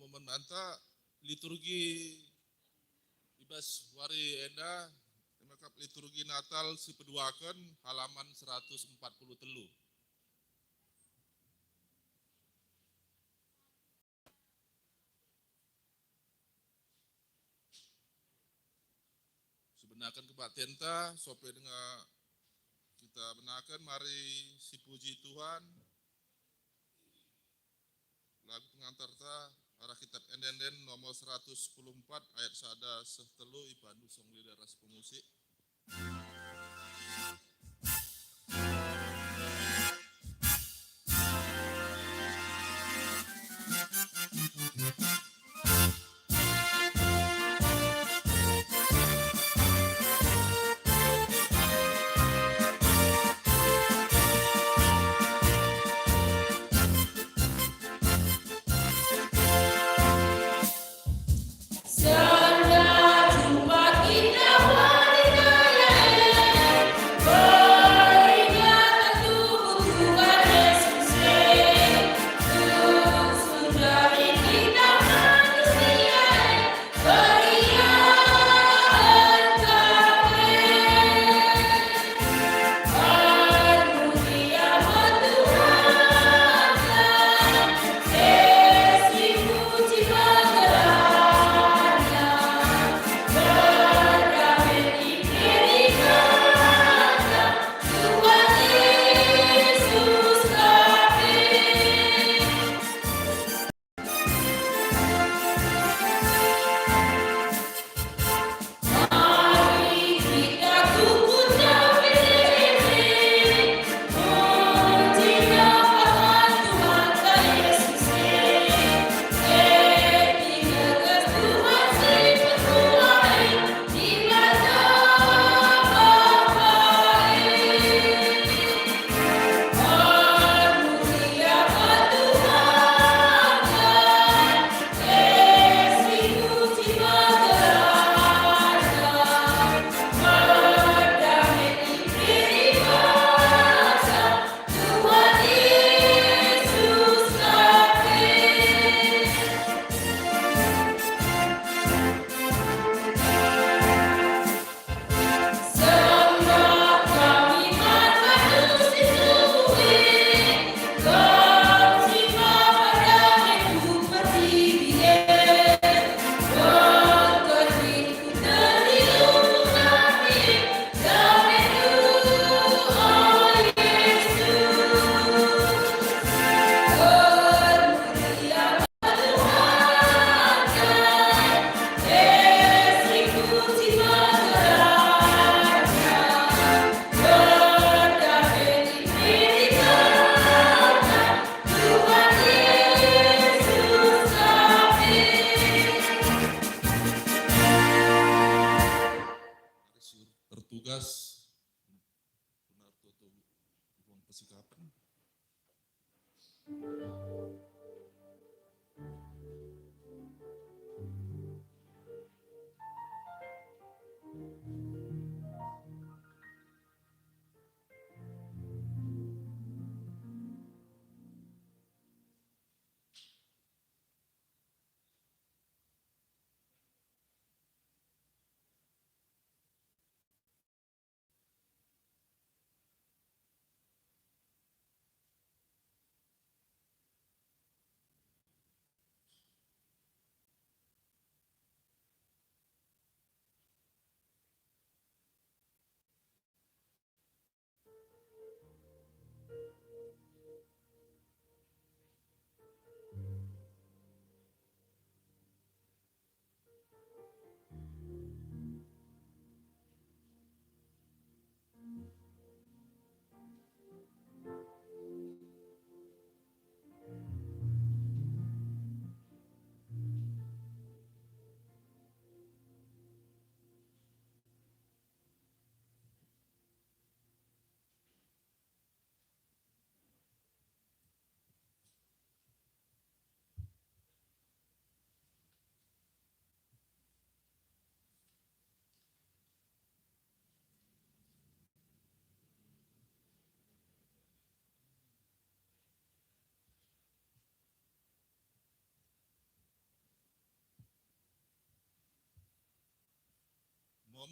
momen anta liturgi ibas wari enda makap liturgi Natal si peduakan halaman 143. Sebenarkan kebaktian ta sope dengan kita benakan mari si puji Tuhan lagu pengantar ta arah kitab Enden nomor 114 ayat sada sehtelu ipandu song lideras pemusik. Bertugas benar tuh buang pesikapan.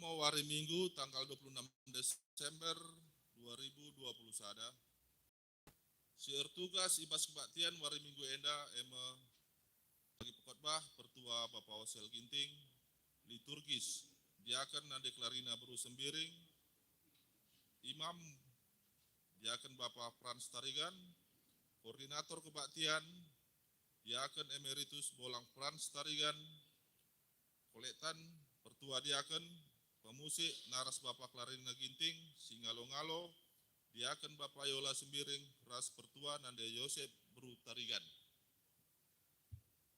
mau hari Minggu tanggal 26 Desember 2020 sada. Siar tugas ibas kebaktian hari Minggu enda ema bagi pekotbah pertua Bapak Wasel Ginting liturgis diakan nade Klarina Beru Sembiring, imam diakan Bapak Frans Tarigan, koordinator kebaktian diakan emeritus Bolang Frans Tarigan, kolektan pertua diakan pemusik naras Bapak Klarina Ginting Singalo-ngalo, diakan Bapak Yola Sembiring ras pertua nande Yosep Beru Tarigan.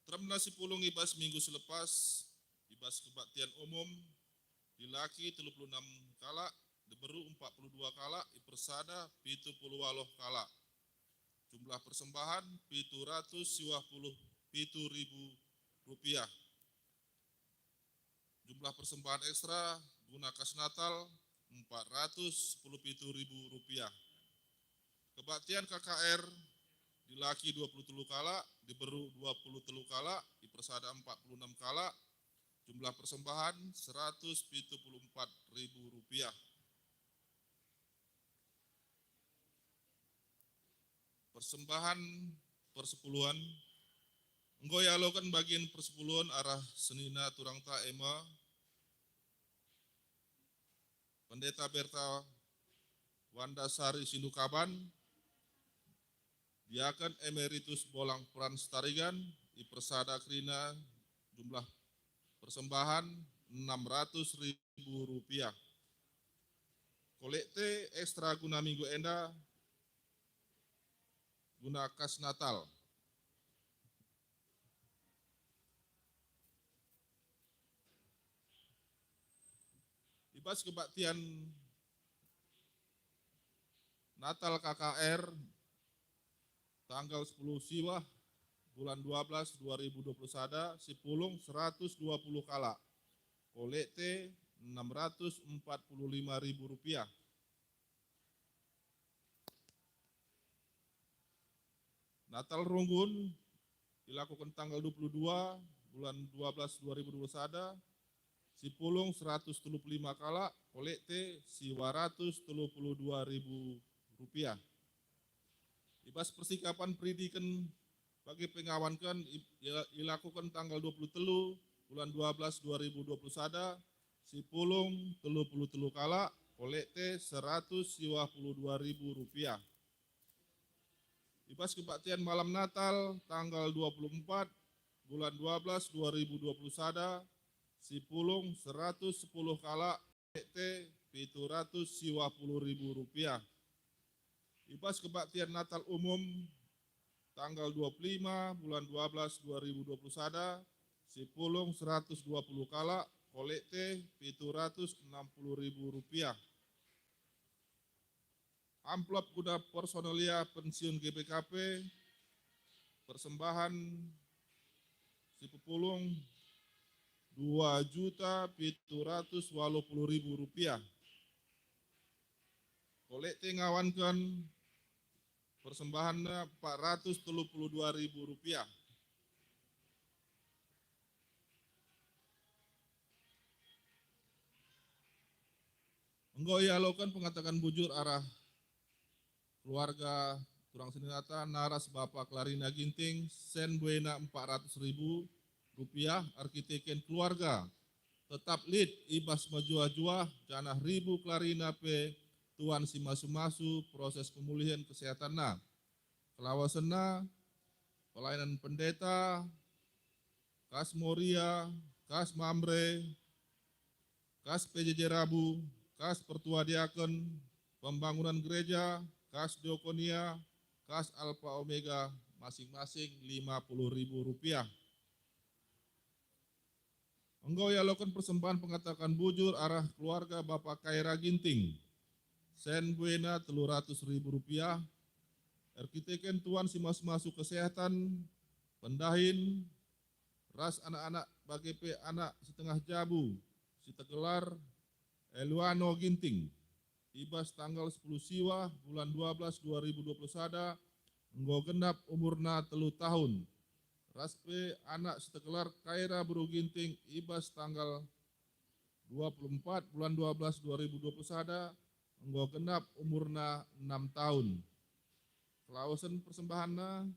Tremna sipulung ibas minggu selepas ibas kebaktian umum dilaki 36 kala, diberu 42 kala, ipersada 70 kala. Jumlah persembahan 757.000 rupiah. Jumlah persembahan ekstra guna kas Natal 410.000 rupiah. Kebaktian KKR dilaki 23 kala, diberu 23 kala, ipersada 46 kala. Jumlah persembahan 174.000 rupiah. Persembahan persepuluhan nggoyalokan bagian persepuluhan arah senina turang ta ema Pendeta Berta Wandasari Sindukaban diakan emeritus Bolang Frans Tarigan ipersada krina jumlah persembahan 600.000 rupiah. Kolekte ekstra guna minggu enda guna kas Natal. Ibas kebaktian Natal KKR tanggal 10 Siwah bulan 12 2020 sada sipulung 120 kala. Kolekte 645.000 rupiah. Natal Runggun dilakukan tanggal 22 bulan 12 2020 sada sipulung 135 kala, kolekte 132.000 rupiah. Ibas persikapan pendidikan bagi pengawankan dilakukan tanggal 23 bulan 12 2020 sada sipulung 33 kala, kolekte 122.000 rupiah. Ibas kebaktian malam Natal tanggal 24 bulan 12 2020 sada sipulung 110 kala, kolekte 720.000 rupiah. Ibas kebaktian Natal umum tanggal 25 bulan 12 2020 sada sipulung 120 kala, kolekte 760.000 rupiah. Amplop guna personelia pensiun GPKP persembahan sipulung 2.780.000 rupiah. Kolekte ngawankan persembahannya 432.000 rupiah. Menggoyalokan pengatakan bujur arah keluarga turang senjata naras Bapak Klarina Ginting sen buena 400.000 rupiah, arkiteken keluarga tetap lead ibas majua-jua janah ribu Klarina pe tuan si masu-masu proses pemulihan kesehatan na kelawasena pelayanan pendeta kas Moria, kas Mamre, kas PJJ Rabu, kas Pertua Diaken, pembangunan gereja, kas Diokonia, kas Alpha Omega masing-masing 50.000 rupiah. Menggoyalokan persembahan pengatakan bujur arah keluarga Bapak Kaira Ginting sen buena 300.000 rupiah, arkiteken tuan si masu-masu kesehatan, pendahin, ras anak-anak bagi pe anak setengah jabu, si tegelar Eluano Ginting, ibas tanggal 10 Siwah bulan 12 2020 sada, nggo genap umurna 3 tahun. Raspe anak setekelar Kaira Beru Ginting ibas tanggal 24 bulan 12 2020 sada anggo genap umurna 6 tahun. Kelausan persembahanna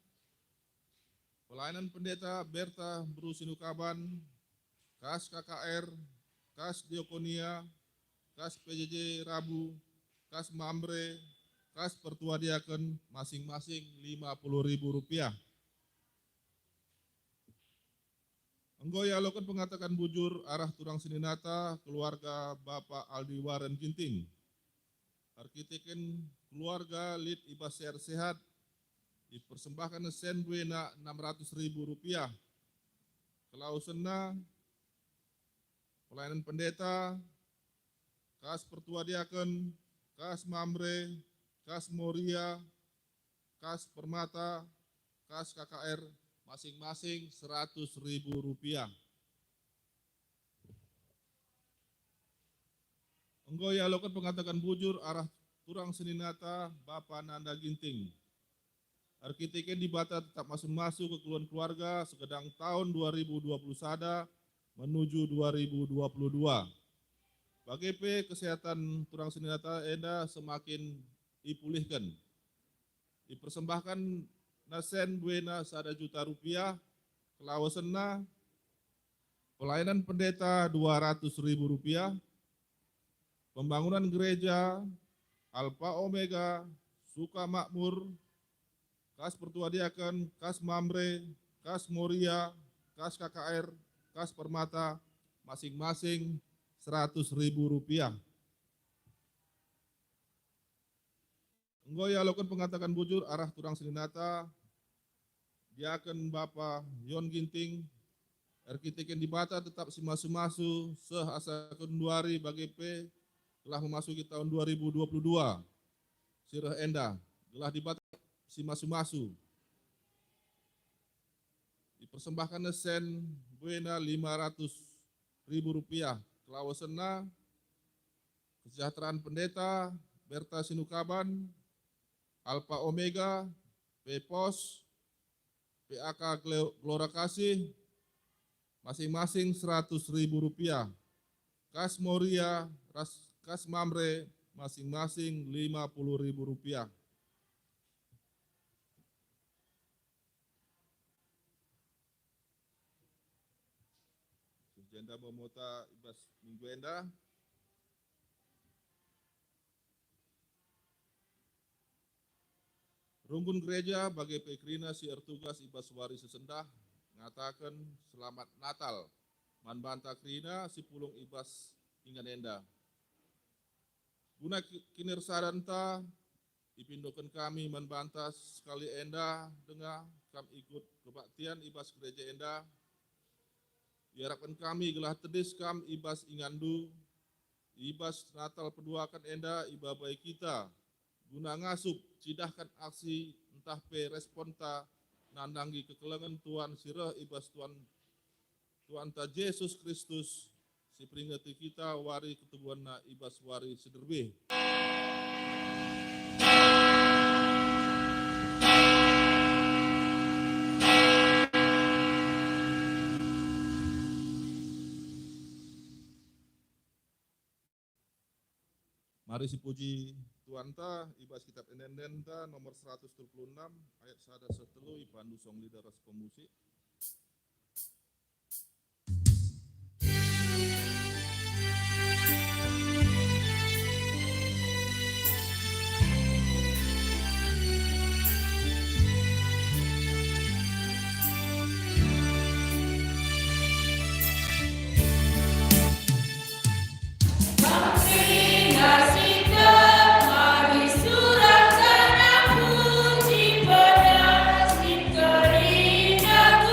pelayanan pendeta Berta Bru Sinukaban, Kas KKR, Kas Diokonia, Kas PJJ Rabu, Kas Mambre, Kas Pertua Diaken masing-masing Rp50.000. Anggo yalokan pengatakan bujur arah turang sininata keluarga Bapak Aldi Waren Ginting. Arkiteken keluarga Lid Ibas Sehat dipersembahkan sen buena Rp600.000. Kelausenna pelayanan pendeta, Kas Pertua Diaken, Kas Mamre, Kas Moria, Kas Permata, Kas KKR masing-masing Rp100.000. Enggo yalokan pengatakan bujur arah turang sininata Bapak Nanda Ginting. Arkiteken dibata tetap masuk ke keluarga sekedang tahun 2020 sada menuju 2022. BGP kesehatan turang sininata enda semakin dipulihkan. Dipersembahkan nasen buena Rp1 kelawasenna pelayanan pendeta Rp200.000, pembangunan gereja Alpha Omega Suka Makmur, Kas Pertua Diaken, Kas Mamre, Kas Moria, Kas KKR, Kas Permata masing-masing Rp100.000. Enggo yalokan pengatakan bujur arah turang sininata Diaken Bapak Yon Ginting. Arkiteken dibata tetap si masu-masu sehasa kenduari BGP telah memasuki tahun 2022. Sirah enda telah dibata si masu-masu. Dipersembahkan sen buena Rp500.000. Kelausenna kesejahteraan pendeta Berta Sinukaban, Alpha Omega, PPOS, PAK Gelora Kasih, masing-masing Rp100.000. Kas Moria, Kas Mamre, masing-masing Rp50.000. Jenda Momota Ibas Minggu Enda. Runggun gereja bagi Pekrina si Ertugas Ibas Wari Sesendah mengatakan selamat Natal. Manbanta Krina si Pulung Ibas Ingan Enda. Guna kinersadanta dipindokan kami manbanta sekali enda dengan kami ikut kebaktian Ibas gereja enda. Diharapkan kami gelah tedis kam Ibas Ingandu, Ibas Natal peduakan enda iba baik kita. Guna ngasup cidahkan aksi entah pe responta nandangi kekelengan Tuhan sirah Ibas Tuhan ta Yesus Kristus si peringati kita wari ketubuhan na Ibas wari sederbe. Mari si puji Tuhan ta, Ibas kitab Endenden ta nomor 136 ayat 1 setelu ipandu song lider ras pemusik. Surat tanah puji pedas, Karina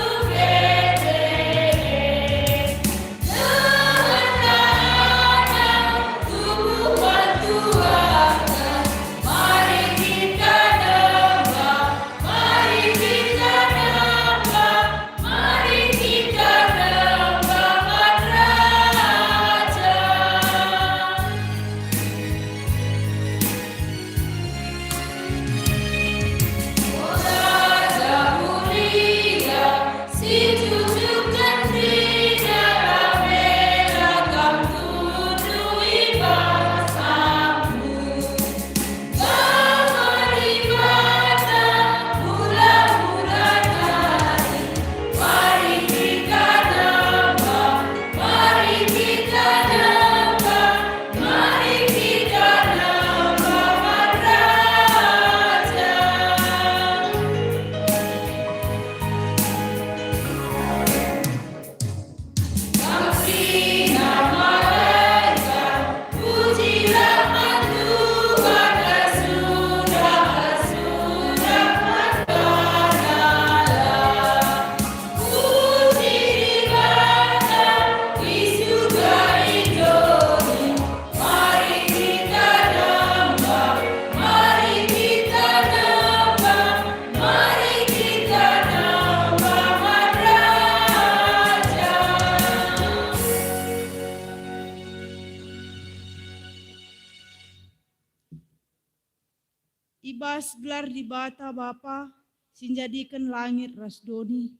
ibas gelar di bata Bapa, sinjadikan langit ras doni.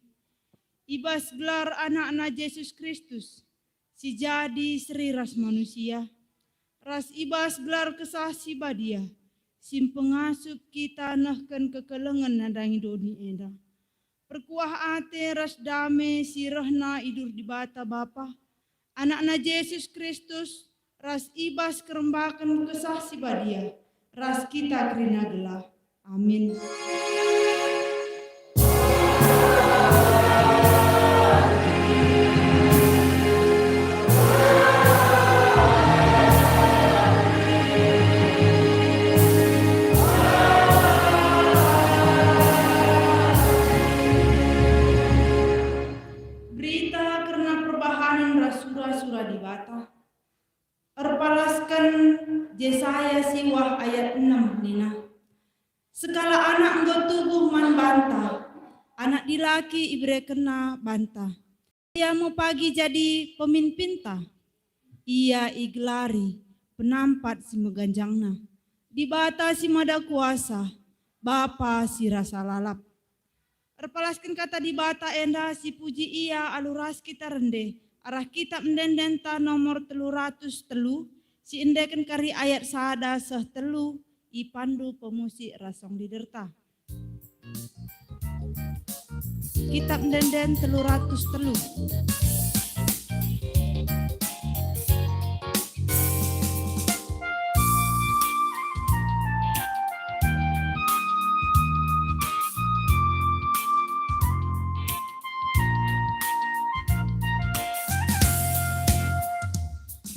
Ibas gelar anak-anak Yesus Kristus, si jadi seri ras manusia. Ras ibas gelar kesah si badia, sim pengasup kita nahkan kekelengan nadangi doni enda. Perkuah ate ras dame si rohna idur di bata Bapa, anak-anak Yesus Kristus, ras ibas kerembakan kesah si badia, ras kita kerina gelah. Amin. Berita karena perbahanan rasura-sura di bata. Erpalaskan Yesaya siwah ayat 6 nina. Segala anak engkau tubuh man bantah, anak dilaki ibre kena bantah. Ia mau pagi jadi pemimpin ta, ia iglari penampat si meganjangna. Di bata si mada kuasa, Bapa si rasa lalap. Erpalaskan kata di bata enda si puji ia aluras kita rende. Arah kitab mendendenta nomor 303, si indeken kari ayat sada seh telu, i pandu pemusik rasong diderta. Kitab mendenden 303.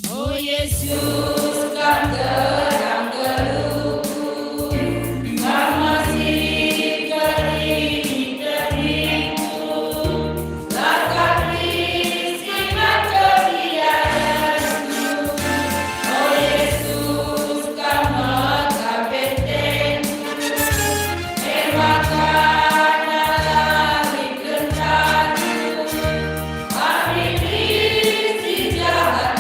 Oh Yesus, kau terang geluhku, kau masih kering teringku, lakak isi mata biarku. Oh Yesus, kau mata bentengku, emakan langit kendarku, hari isi jahat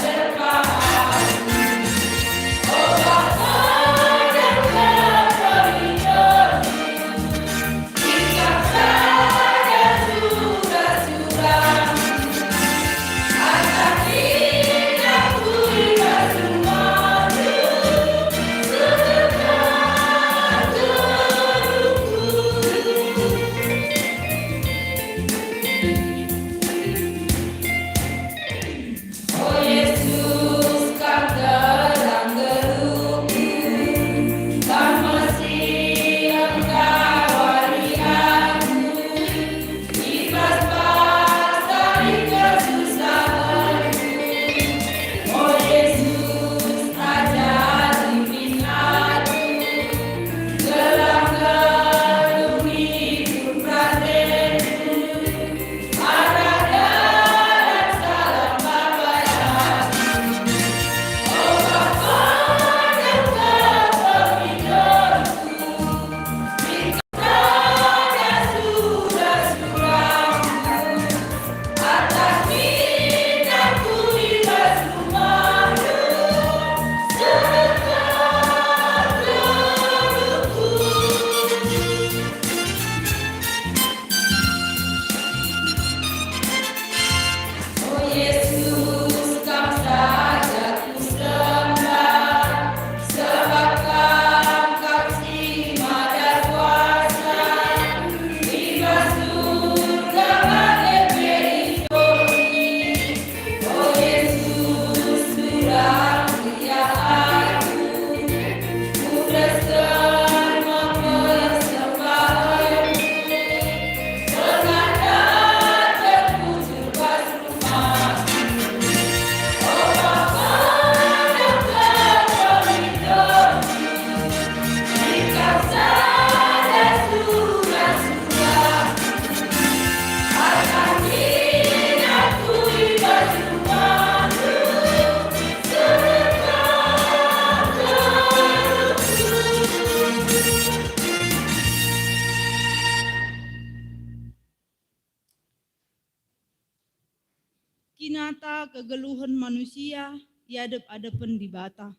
Kinata kegeluhan manusia diadep-adepen di bata.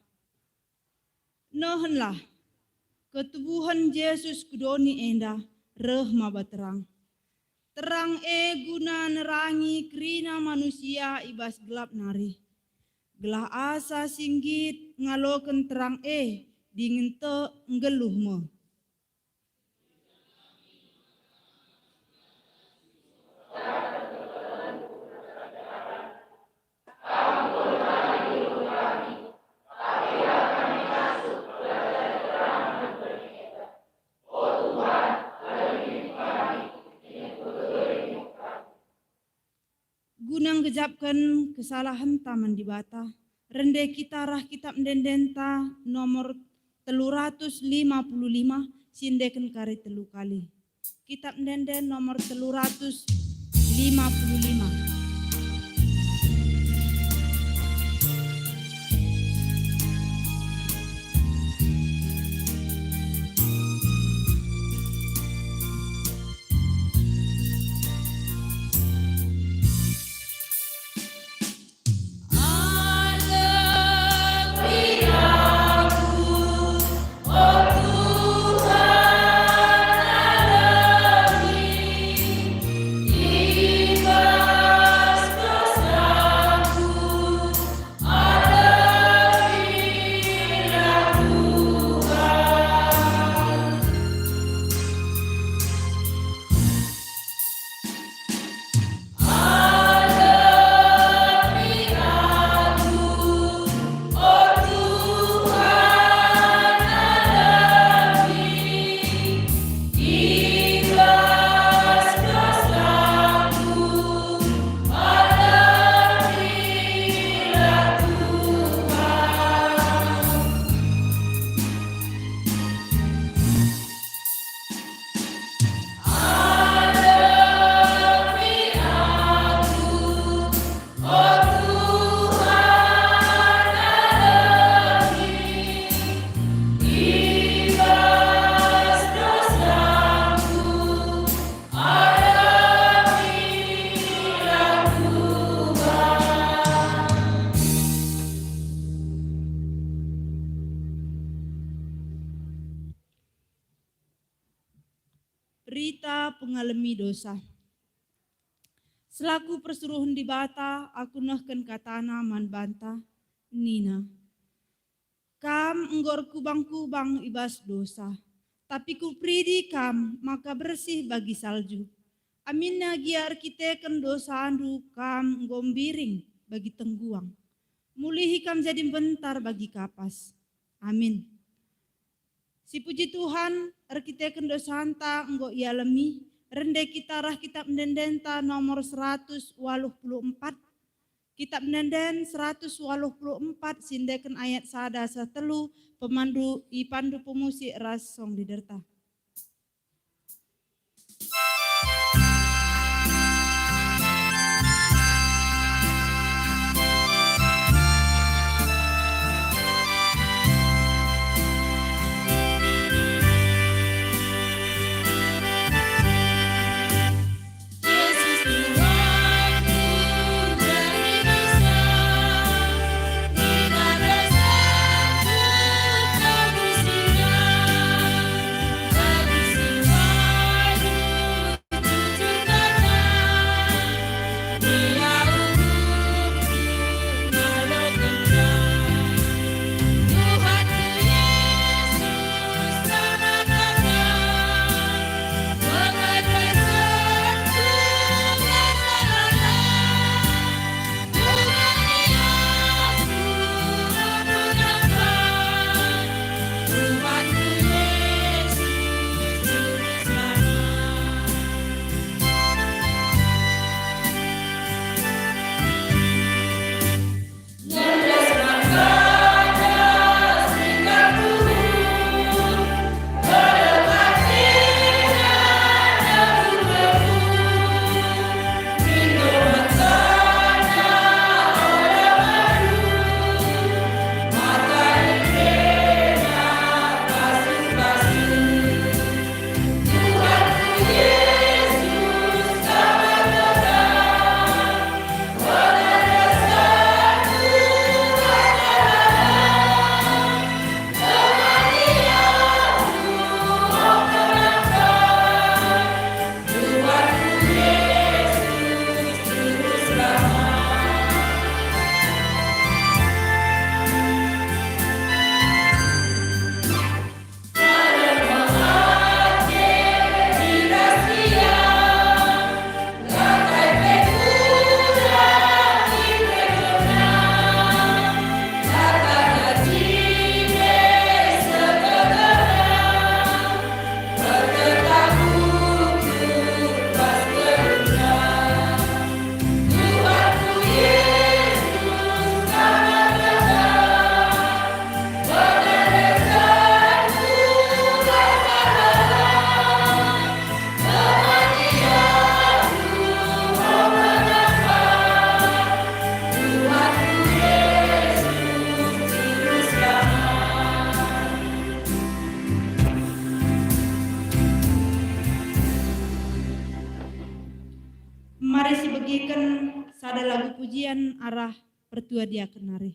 Nohenlah, ketubuhan Yesus kudoni enda reh maba terang. Terang guna nerangi kerina manusia ibas gelap nari. Gelah asa singgit ngaloken terang dingin te ngeluh me. Gunang gejapkan kesalahan taman di bata. Rende kita rah kitab mendendenta nomor 355 sindeken kari telu kali. Kitab mendenden nomor 355. Rita pengalami dosa. Selaku persuruhan di bata, aku nahkan katana man banta, Nina. Kam enggor kubang-kubang ibas dosa, tapi kupridi kam maka bersih bagi salju. Aminna giar kiteken dosa andu kam gombiring bagi tengguang. Mulihi kam jadi bentar bagi kapas. Amin. Si puji Tuhan, kita dosa hanta enggo ialami, rende kita rah kitab mendendenta nomor 184, kitab mendenden 184 sindeken ayat sada satelu pemandu ipandu pemusik ras song diderta. Yesus Tuhanku, dari dosaku tak bersihnya. mari si bagikan sada lagu pujian arah pertua dia kenari.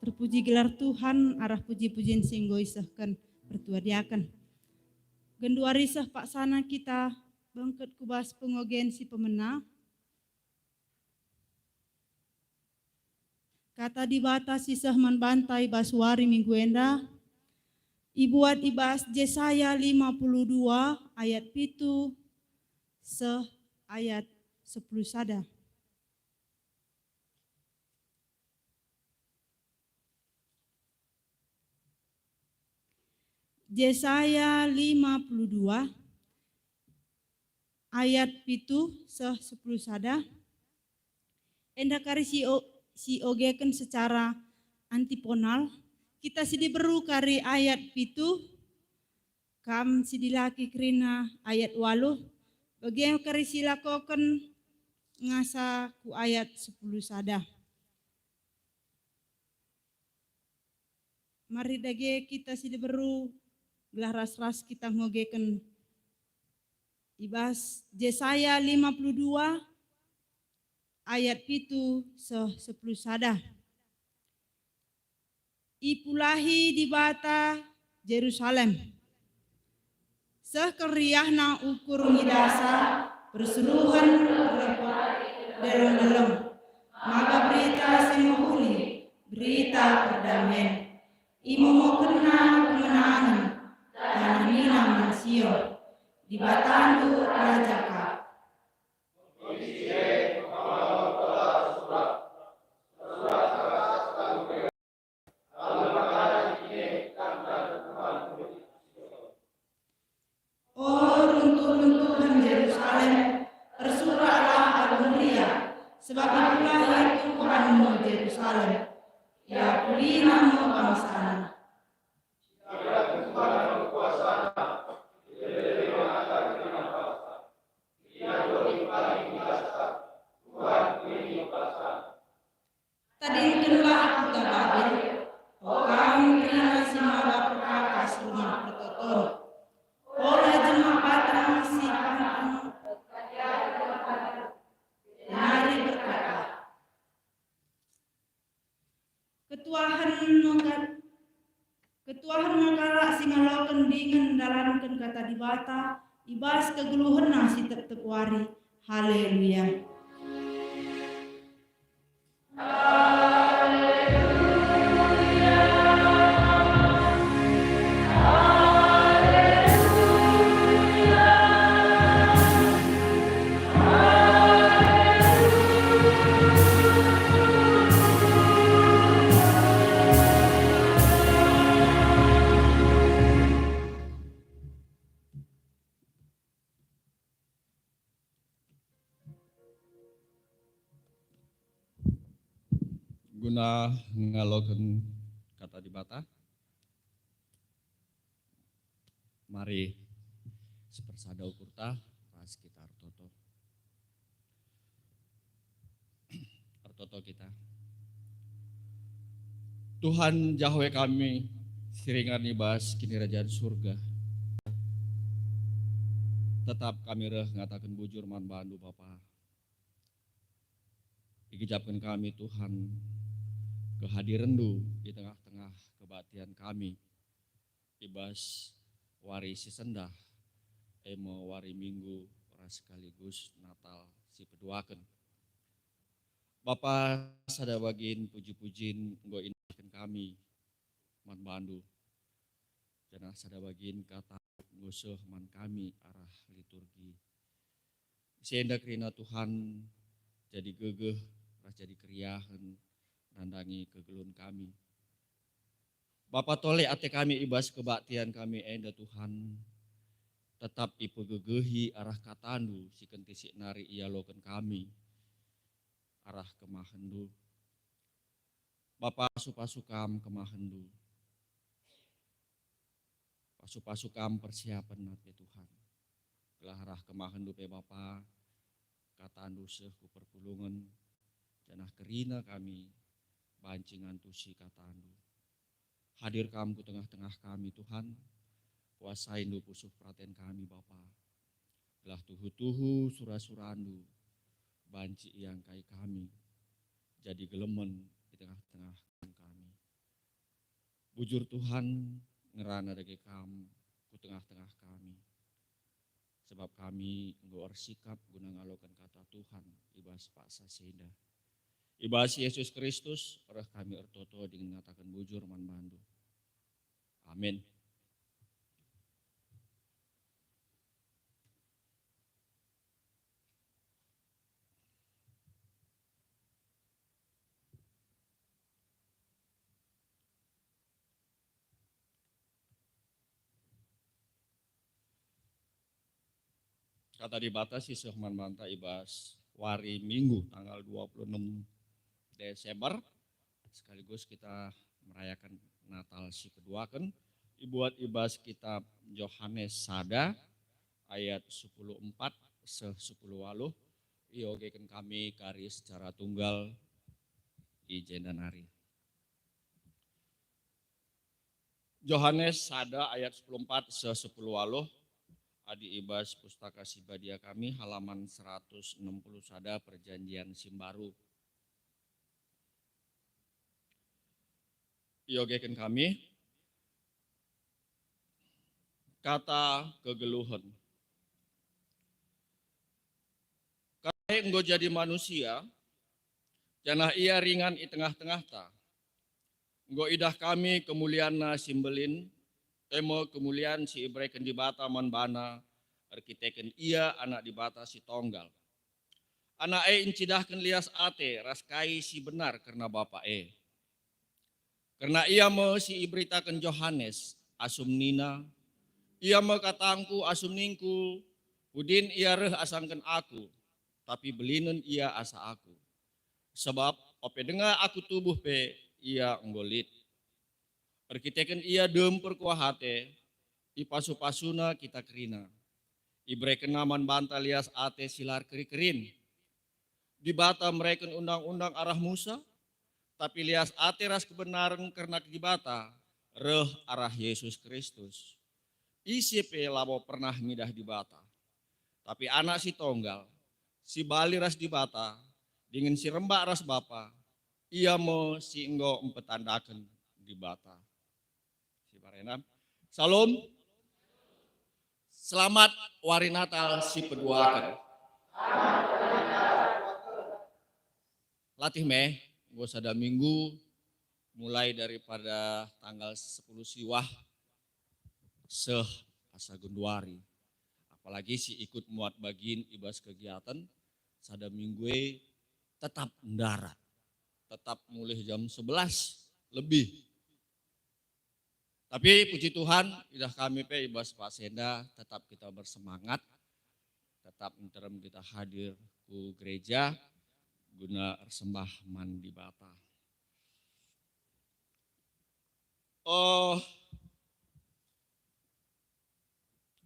Terpuji gelar Tuhan, arah puji-pujian singgo isahkan pertuadiakan. Gendua risah pak sana kita bangket kubas pengogen si pemena. Kata dibatas sisah bantai baswari minggu enda. Ibuat ibas Yesaya 52 ayat 7 ayat 10 sada. Yesaya 52 ayat 7 10 sada. Enda kari si ogeken secara antiponal. Kita sidi beru kari ayat 7, kam sidi laki kerina ayat 8. Bagian kari silakoken ngasa ku ayat 10 sada. Mari dage kita sidi beru belah ras-ras kita ngogeken ibas Yesaya 52 ayat 7 10 sada. Ipulahi di bata Jerusalem. Sekeriahna ukur ngidasa berseruhan delong-delong. Maka berita simahuli, berita perdamaian. Imo kena kemenangan dan mina mansio. Di batandu raja ka. Runtuh-runtuhan Yerusalem, tersuraklah agung ria, sebab itulah ya Tuhanmu Yerusalem, ya pulihmu bangsana. Tadinkanlah aku tababil, kamu kena simaga perkakas rumah pertoton. Oleh jemaatan si pantang nari berkata, ketuahan mengkalak si ngaloken dingin dalankan kata dibata, ibas kegeluhan nasi tetep wari. Haleluya. Guna ngalogen kata di bata, mari sepersada ukurta pas kita artoto kita. Tuhan Yahweh kami siringan ibas kini kerajaan surga. Tetap kami reh ngatakan bujur man bandu Bapa. Dikijapkan kami Tuhan kehadiran di tengah-tengah kebaktian kami. Ibas wari si sendah, emo wari minggu, ora sekaligus Natal si peduaken. Bapa sada bagin puji-pujin nggo indakan kami man bandu. Janah sada bagin kata ngusuh man kami arah liturgi. Siendak rina Tuhan jadi gegeh, ras jadi keriahan, nandangi kegelun kami. Bapa tole ate kami ibas kebaktian kami enda Tuhan. Tetap ipegegehi arah katandu si kentisi nari ialoken kami. Arah kemahendu. Bapa supasukam kemahendu. Pasupasukam persiapan nate Tuhan. Gelah arah kemahendu pe Bapa. Katandu seh ku perpulungan. Janah kerina kami. Bancingan tusi katandu. Hadir kamu ke tengah-tengah kami Tuhan. Kuasain du pusuh perhatian kami Bapa. Gelah tuhu-tuhu surah-surandu. Banci yang kai kami. Jadi gelemen di tengah-tengah kami. Bujur Tuhan ngerana dage kam ku tengah-tengah kami. Sebab kami nggo sikap guna ngalokan kata Tuhan ibas Pak Saseda. Ibas Yesus Kristus reh kami ertoto dengan ngatakan bujur man bandu. Amin. Kata dibatasi sehman banta ibas wari Minggu tanggal 26 Desember sekaligus kita merayakan Natal si kedua kan dibuat ibas kitab Yohanes Sada ayat 10:4 10:8 iogekan kami kari secara tunggal ijen dan hari. Yohanes Sada ayat 10:4 10:8 adi ibas pustaka sibadia kami halaman 160 sada perjanjian Simbaru. Iogekan kami kata kegeluhan. Kata enggo jadi manusia, janah ia ringan i tengah-tengah ta. Enggo idah kami kemuliaan na simbelin, temo kemuliaan si ibreken di bata man bana, arkiteken ia anak di bata si tonggal. Anak incidahkan lias ate, raskai si benar karena bapak Karena ia mau si ibritakan Yohanes, asum nina, ia mau katangku asum ningku, udin ia reh asangkan aku, tapi belinen ia asa aku. Sebab ope dengar aku tubuh pe, ia nggolit. Arkiteken ia demper kuahate, ipasu-pasuna kita kerina. Ibreken naman banta lias ate silar keri-kerin. Di bata mereka undang-undang arah Musa, tapi lias ate ras kebenaran karena di bata, reh arah Yesus Kristus. Isi pe labo pernah ngidah di bata. Tapi anak si tonggal, si bali ras di bata, dengan si rembak ras bapa, ia mau si enggo empetandakan di bata. Si Parenam. Salam. Selamat wari Natal si peduakan. Latih meh, gue sada minggu mulai daripada tanggal 10 siwah seh asa Gunduari. Apalagi si ikut muat bagin ibas kegiatan sada minggu tetap mendarat. Tetap mulai jam 11 lebih. Tapi puji Tuhan, idah kami pe ibas Pak Senda tetap kita bersemangat. Tetap interim kita hadir ke gereja guna sembah mandi bata.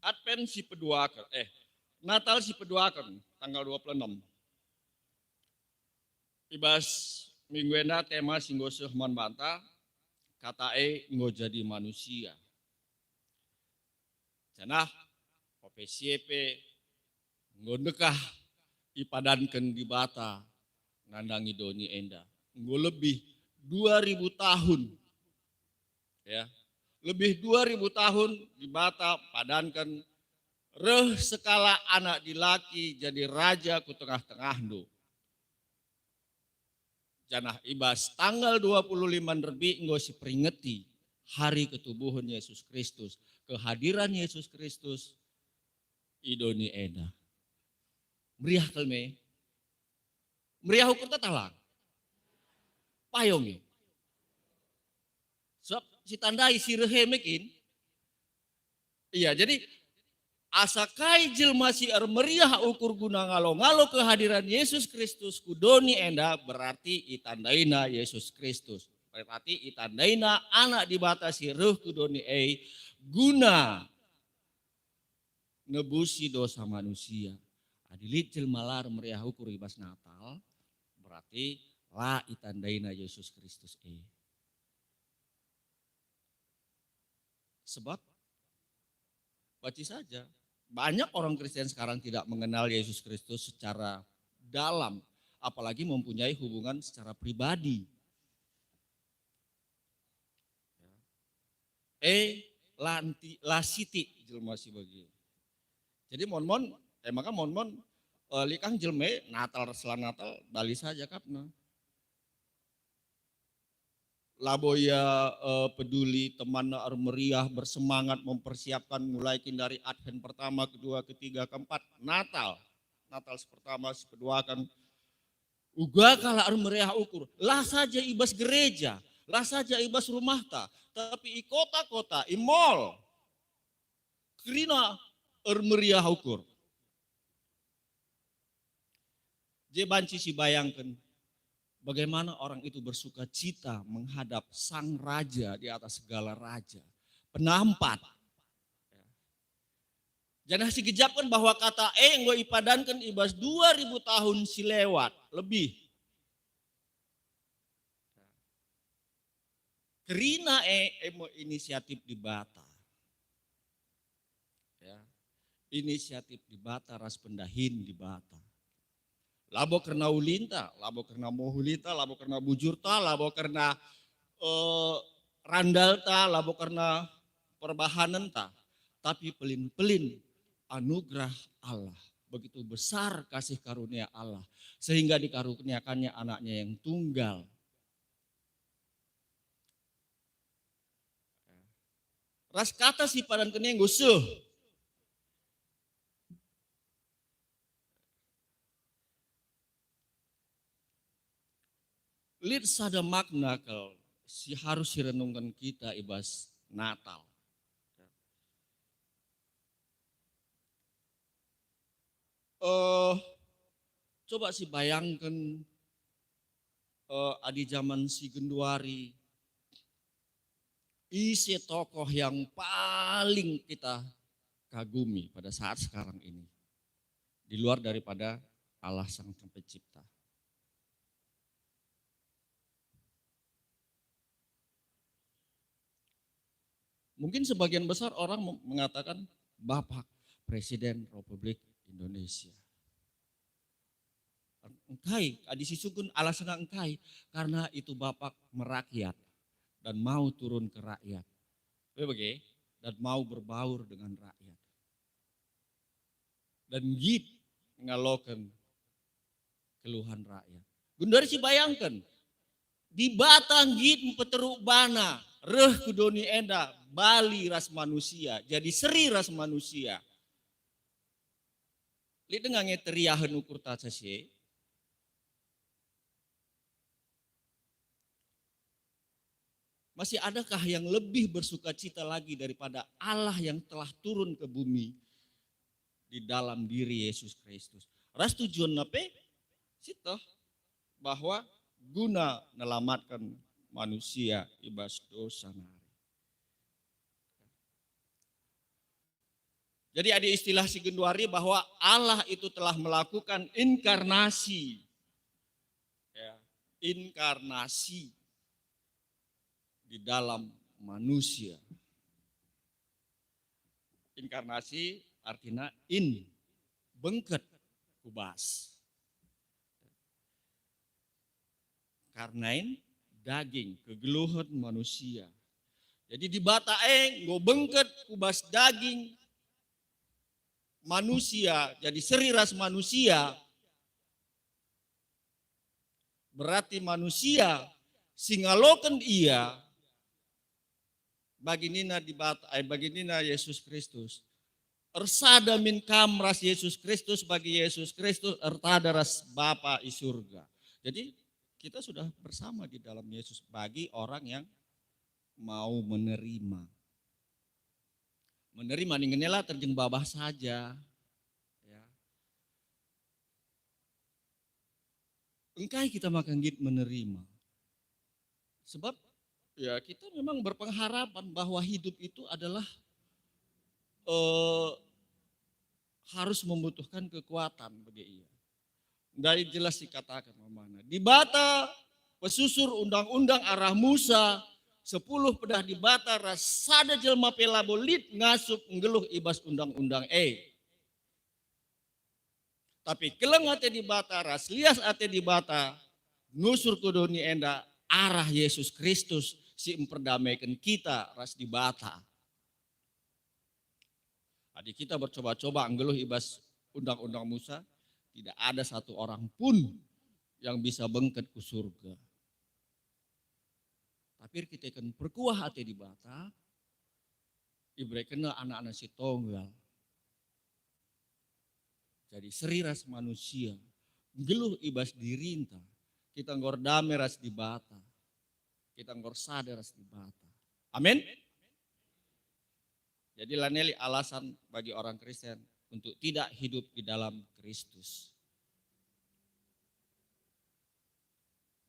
Advent si peduakan, Natal si peduakan tanggal 26. Ibas minggu enda tema singgo sehman banta kata nggo jadi manusia. Cenah OPCP nggo dekah ipadankan di bata nandangi doni enda. Nggo lebih 2000 tahun. Ya. Lebih 2000 tahun di bata padankan reh sekala anak dilaki jadi raja ku tengah-tengah do. Janah ibas tanggal 25 Derbi nggo si peringeti hari ketubuhan Yesus Kristus, kehadiran Yesus Kristus idoni enda. Meriah kelme. Meriah ukur tatalang. Payongi. Sebab si tandai si rehe mekin. Iya, jadi asakai jelma si meriah ukur guna ngalo-ngalo kehadiran Yesus Kristus kudoni enda berarti itandaina Yesus Kristus. Berarti itandaina anak dibatasi reh kudoni guna nebusi dosa manusia. Adilit jelmalar meriah ukur ibas Natal berarti la itandaina Yesus Kristus Sebab baca saja banyak orang Kristen sekarang tidak mengenal Yesus Kristus secara dalam, apalagi mempunyai hubungan secara pribadi. lasiti jelema si bagi. Jadi mon maka mon likang jelme Natal setelah Natal bali saja kapna. Laboya peduli temanna meriah bersemangat mempersiapkan mulai dari Advent pertama, kedua, ketiga, keempat, Natal pertama, kedua kan uga kala meriah ukur, lah saja ibas gereja, lah saja ibas rumah ta, tapi i kota-kota, i mall, kerina meriah ukur. Je banci si bayangkan, bagaimana orang itu bersuka cita menghadap sang raja di atas segala raja. Penampat. Jangan si gejapkan bahwa kata enggo ipadankan ibas 2000 tahun si lewat lebih. Kerina emo inisiatif di Bata. Ya. Inisiatif di Bata ras pendahin di Bata. Labo karena ulinta, labo karena mohulita, labo karena bujurta, labo karena randalta, labo karena perbahananta. Tapi pelin-pelin anugerah Allah. Begitu besar kasih karunia Allah. Sehingga dikaruniakannya anaknya yang tunggal. Ras kata si padan keneng gusuh. Lid sada makna kalau si harus direnungkan kita ibas Natal. Coba sih bayangkan adi zaman si Genduari, isi tokoh yang paling kita kagumi pada saat sekarang ini. Di luar daripada Allah Sang Pencipta. Mungkin sebagian besar orang mengatakan Bapak Presiden Republik Indonesia. Engkai, adisi sukun alasan engkai karena itu Bapak merakyat dan mau turun ke rakyat. Begitu, dan mau berbaur dengan rakyat. Dan git ngalokan keluhan rakyat. Gundari si bayangkan, di Batang git mempeteruk bana, reh kudoni enda, Bali ras manusia, jadi seri ras manusia. Lihat dengan ngeteriahan ukur tasasye. Masih adakah yang lebih bersuka cita lagi daripada Allah yang telah turun ke bumi di dalam diri Yesus Kristus. Ras tujuan nape? Sito bahwa guna melamatkan manusia ibas dosa nari. Jadi ada istilah si Genduari bahwa Allah itu telah melakukan inkarnasi. Ya, inkarnasi di dalam manusia. Inkarnasi artinya bengket kubas. Karnain daging kegeluhan manusia. Jadi di bataeng go bengket kubas daging manusia, jadi seri ras manusia. Berarti manusia singaloken ia baginina di baginina Yesus Kristus. Ersada min kam ras Yesus Kristus bagi Yesus Kristus ertada ras Bapa i surga. Jadi kita sudah bersama di dalam Yesus bagi orang yang mau menerima. Menerima ningenela terjeng babah saja. Ya. Engkai kita makan git menerima. Sebab ya kita memang berpengharapan bahwa hidup itu adalah harus membutuhkan kekuatan bagi ia. Dari jelas dikatakan mana. Di Bata pesusur undang-undang arah Musa 10 pedah di Bata rasada jelma pelabolit ngasup ngeluh ibas undang-undang Tapi keleng ate di Bata ras lias ate di Bata nusur kudoni enda arah Yesus Kristus si memperdamaikan kita ras di bata. Adik kita bercoba-coba anggeluh ibas undang-undang Musa, tidak ada satu orang pun yang bisa bengket ke surga. Tapi kita kan perkuah hati di bata, ibre kena anak-anak si tonggal. Jadi seri ras manusia, geluh ibas dirinta, kita ngor damai ras di bata, kita ngor sadar ras di bata. Amin. Jadi laneli alasan bagi orang Kristen untuk tidak hidup di dalam Kristus.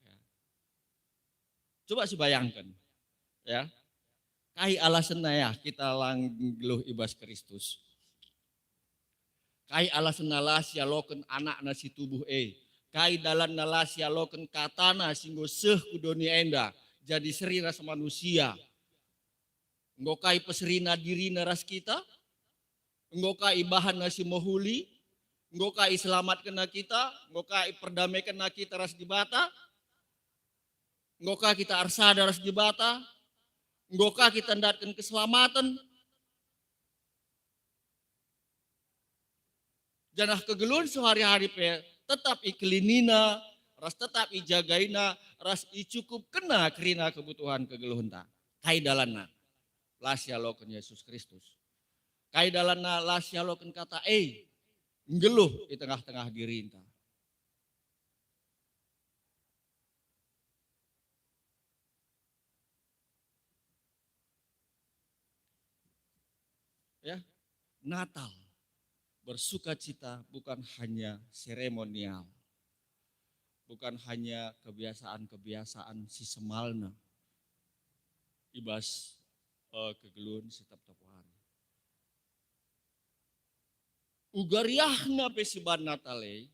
Ya. Coba sih bayangkan, ya, kai alasan ya kita langgeluh ibas Kristus. Kai alasan nala sialoken anak nasi tubuh kai dalan nala sialoken katana singgo seh kudoni enda jadi seri rasa manusia. Ngokai peserina diri naras kita, ngokai bahan nasi mohuli, ngokai selamat kena kita, ngokai perdamai kena kita ras di bata, ngokai kita arsada ras di bata, ngokai kita ndatkan keselamatan. Janah kegelun sehari-hari pe tetap iklinina, ras tetap ijagaina, ras icukup kena kerina kebutuhan kegeluhunta. Kai dalana. Lasialoken Yesus Kristus. Kai dalana lasialoken kata ngeluh di tengah-tengah diri kita. Ya, Natal bersukacita bukan hanya seremonial. Bukan hanya kebiasaan-kebiasaan si semalna. Ibas kegelun setiap hari. Ugariahna pesiban Natale,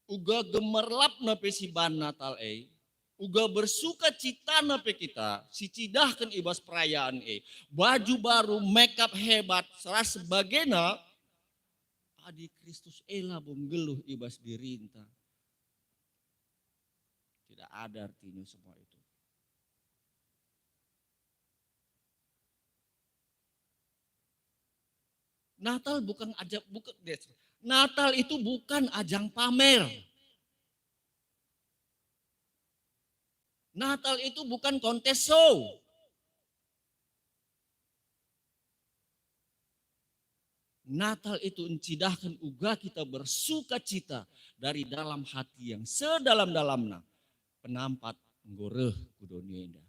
uga gemerlapna pesiban Natal uga bersuka cita pe kita, si cidahkan ibas perayaan baju baru, make up hebat, serah sebagainya, adi Kristus elah bonggeluh ibas dirinta. Tidak ada artinya semua itu. Natal Natal itu bukan ajang pamer. Natal itu bukan kontes show. Natal itu encidahkan uga kita bersuka cita dari dalam hati yang sedalam-dalamnya penampat nggoreh kudonienda.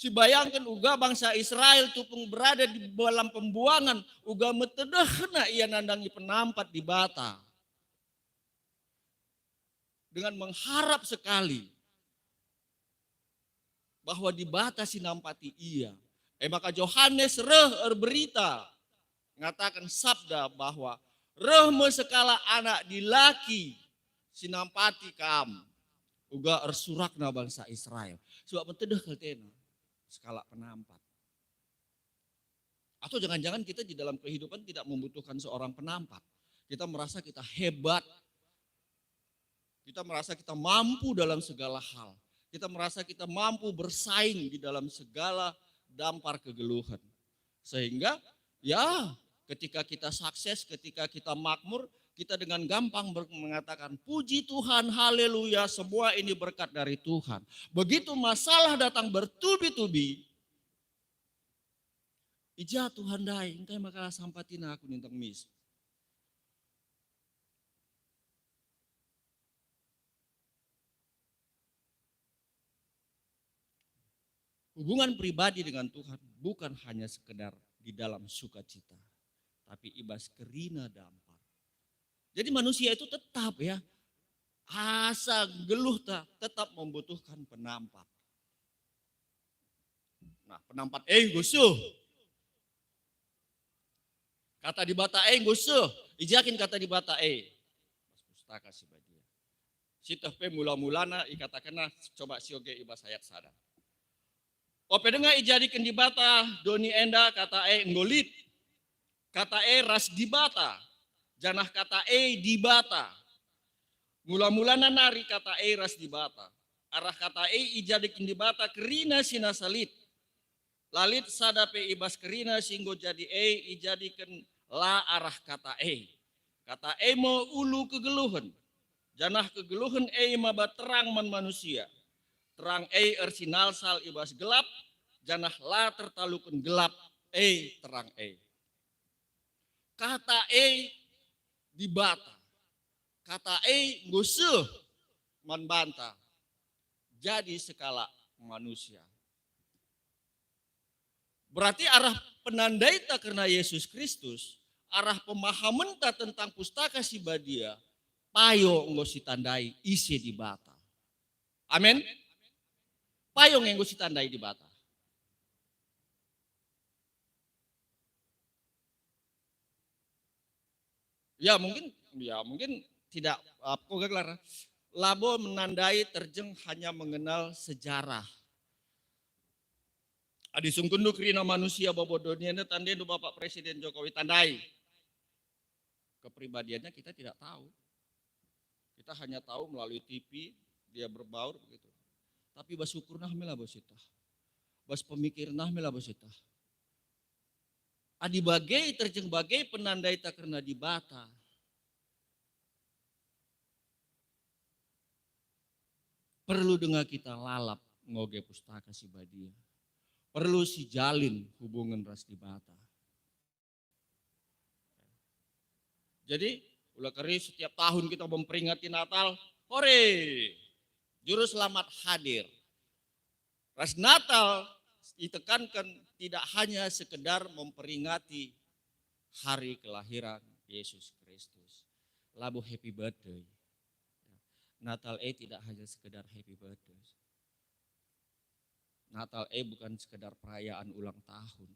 Si bayangkan uga bangsa Israel tupung berada di dalam pembuangan, uga metedehna ia nandangi penampat di bata. Dengan mengharap sekali bahwa di bata si nampati ia. Maka Yohanes berita mengatakan sabda bahwa sekala anak dilaki si nampati kam. Uga ersurakna bangsa Israel. Sebab metedeh keltena. Skala penampat. Atau jangan-jangan kita di dalam kehidupan tidak membutuhkan seorang penampat. Kita merasa kita hebat. Kita merasa kita mampu dalam segala hal. Kita merasa kita mampu bersaing di dalam segala dampar kegeluhan. Sehingga ya ketika kita sukses, ketika kita makmur, kita dengan gampang mengatakan puji Tuhan, haleluya, semua ini berkat dari Tuhan. Begitu masalah datang bertubi-tubi, ija Tuhan dai, engkai maka sampatin aku nintang mis. Hubungan pribadi dengan Tuhan bukan hanya sekedar di dalam sukacita, tapi ibas kerina dampar. Jadi manusia itu tetap ya, asa geluh tetap membutuhkan penampat. Nah penampat gusuh. Kata di bata gusuh, ijakin kata di bata pustaka si badia. Sitah pe mula-mulana ikatakanna coba sioge ibas ayat sadar. Ope dengar ijadikan di bata doni enda kata ngolit. Kata ras di bata. Janah kata di bata. Mula-mulana nari kata ras di bata. Arah kata ijadik di bata kerina sina salit. Lalit sadape ibas kerina singgo jadi ijadikan la arah kata Kata mo ulu kegeluhan. Janah kegeluhan maba terang man manusia. Terang ersinal sal ibas gelap. Janah la tertalukan gelap terang Kata di bata. Kata nguseuh man banta. Jadi skala manusia. Berarti arah penandai tak karena Yesus Kristus, arah pemahaman tak tentang pustaka si badia, payo nggo si tandai isi di bata. Amin. Payo nggo si tandai di bata. Ya mungkin tidak apa gelar. Labo menandai terjeng hanya mengenal sejarah. Adi sungkundu kerina manusia bobodonya tandai do Bapak Presiden Jokowi tandai. Kepribadiannya kita tidak tahu. Kita hanya tahu melalui TV dia berbaur begitu. Tapi bas syukur nah mela bosita. Bas pemikir nah mela bosita. Adi bagai terjeng bagai penandai tak kena di bata. Perlu dengan kita lalap ngoge pustaka si badia. Perlu si jalin hubungan ras di bata. Jadi ulah keri setiap tahun kita memperingati Natal, hore, juru selamat hadir. Ras Natal ditekankan tidak hanya sekedar memperingati hari kelahiran Yesus Kristus. Labu happy birthday. Natal tidak hanya sekedar happy birthday. Natal bukan sekedar perayaan ulang tahun.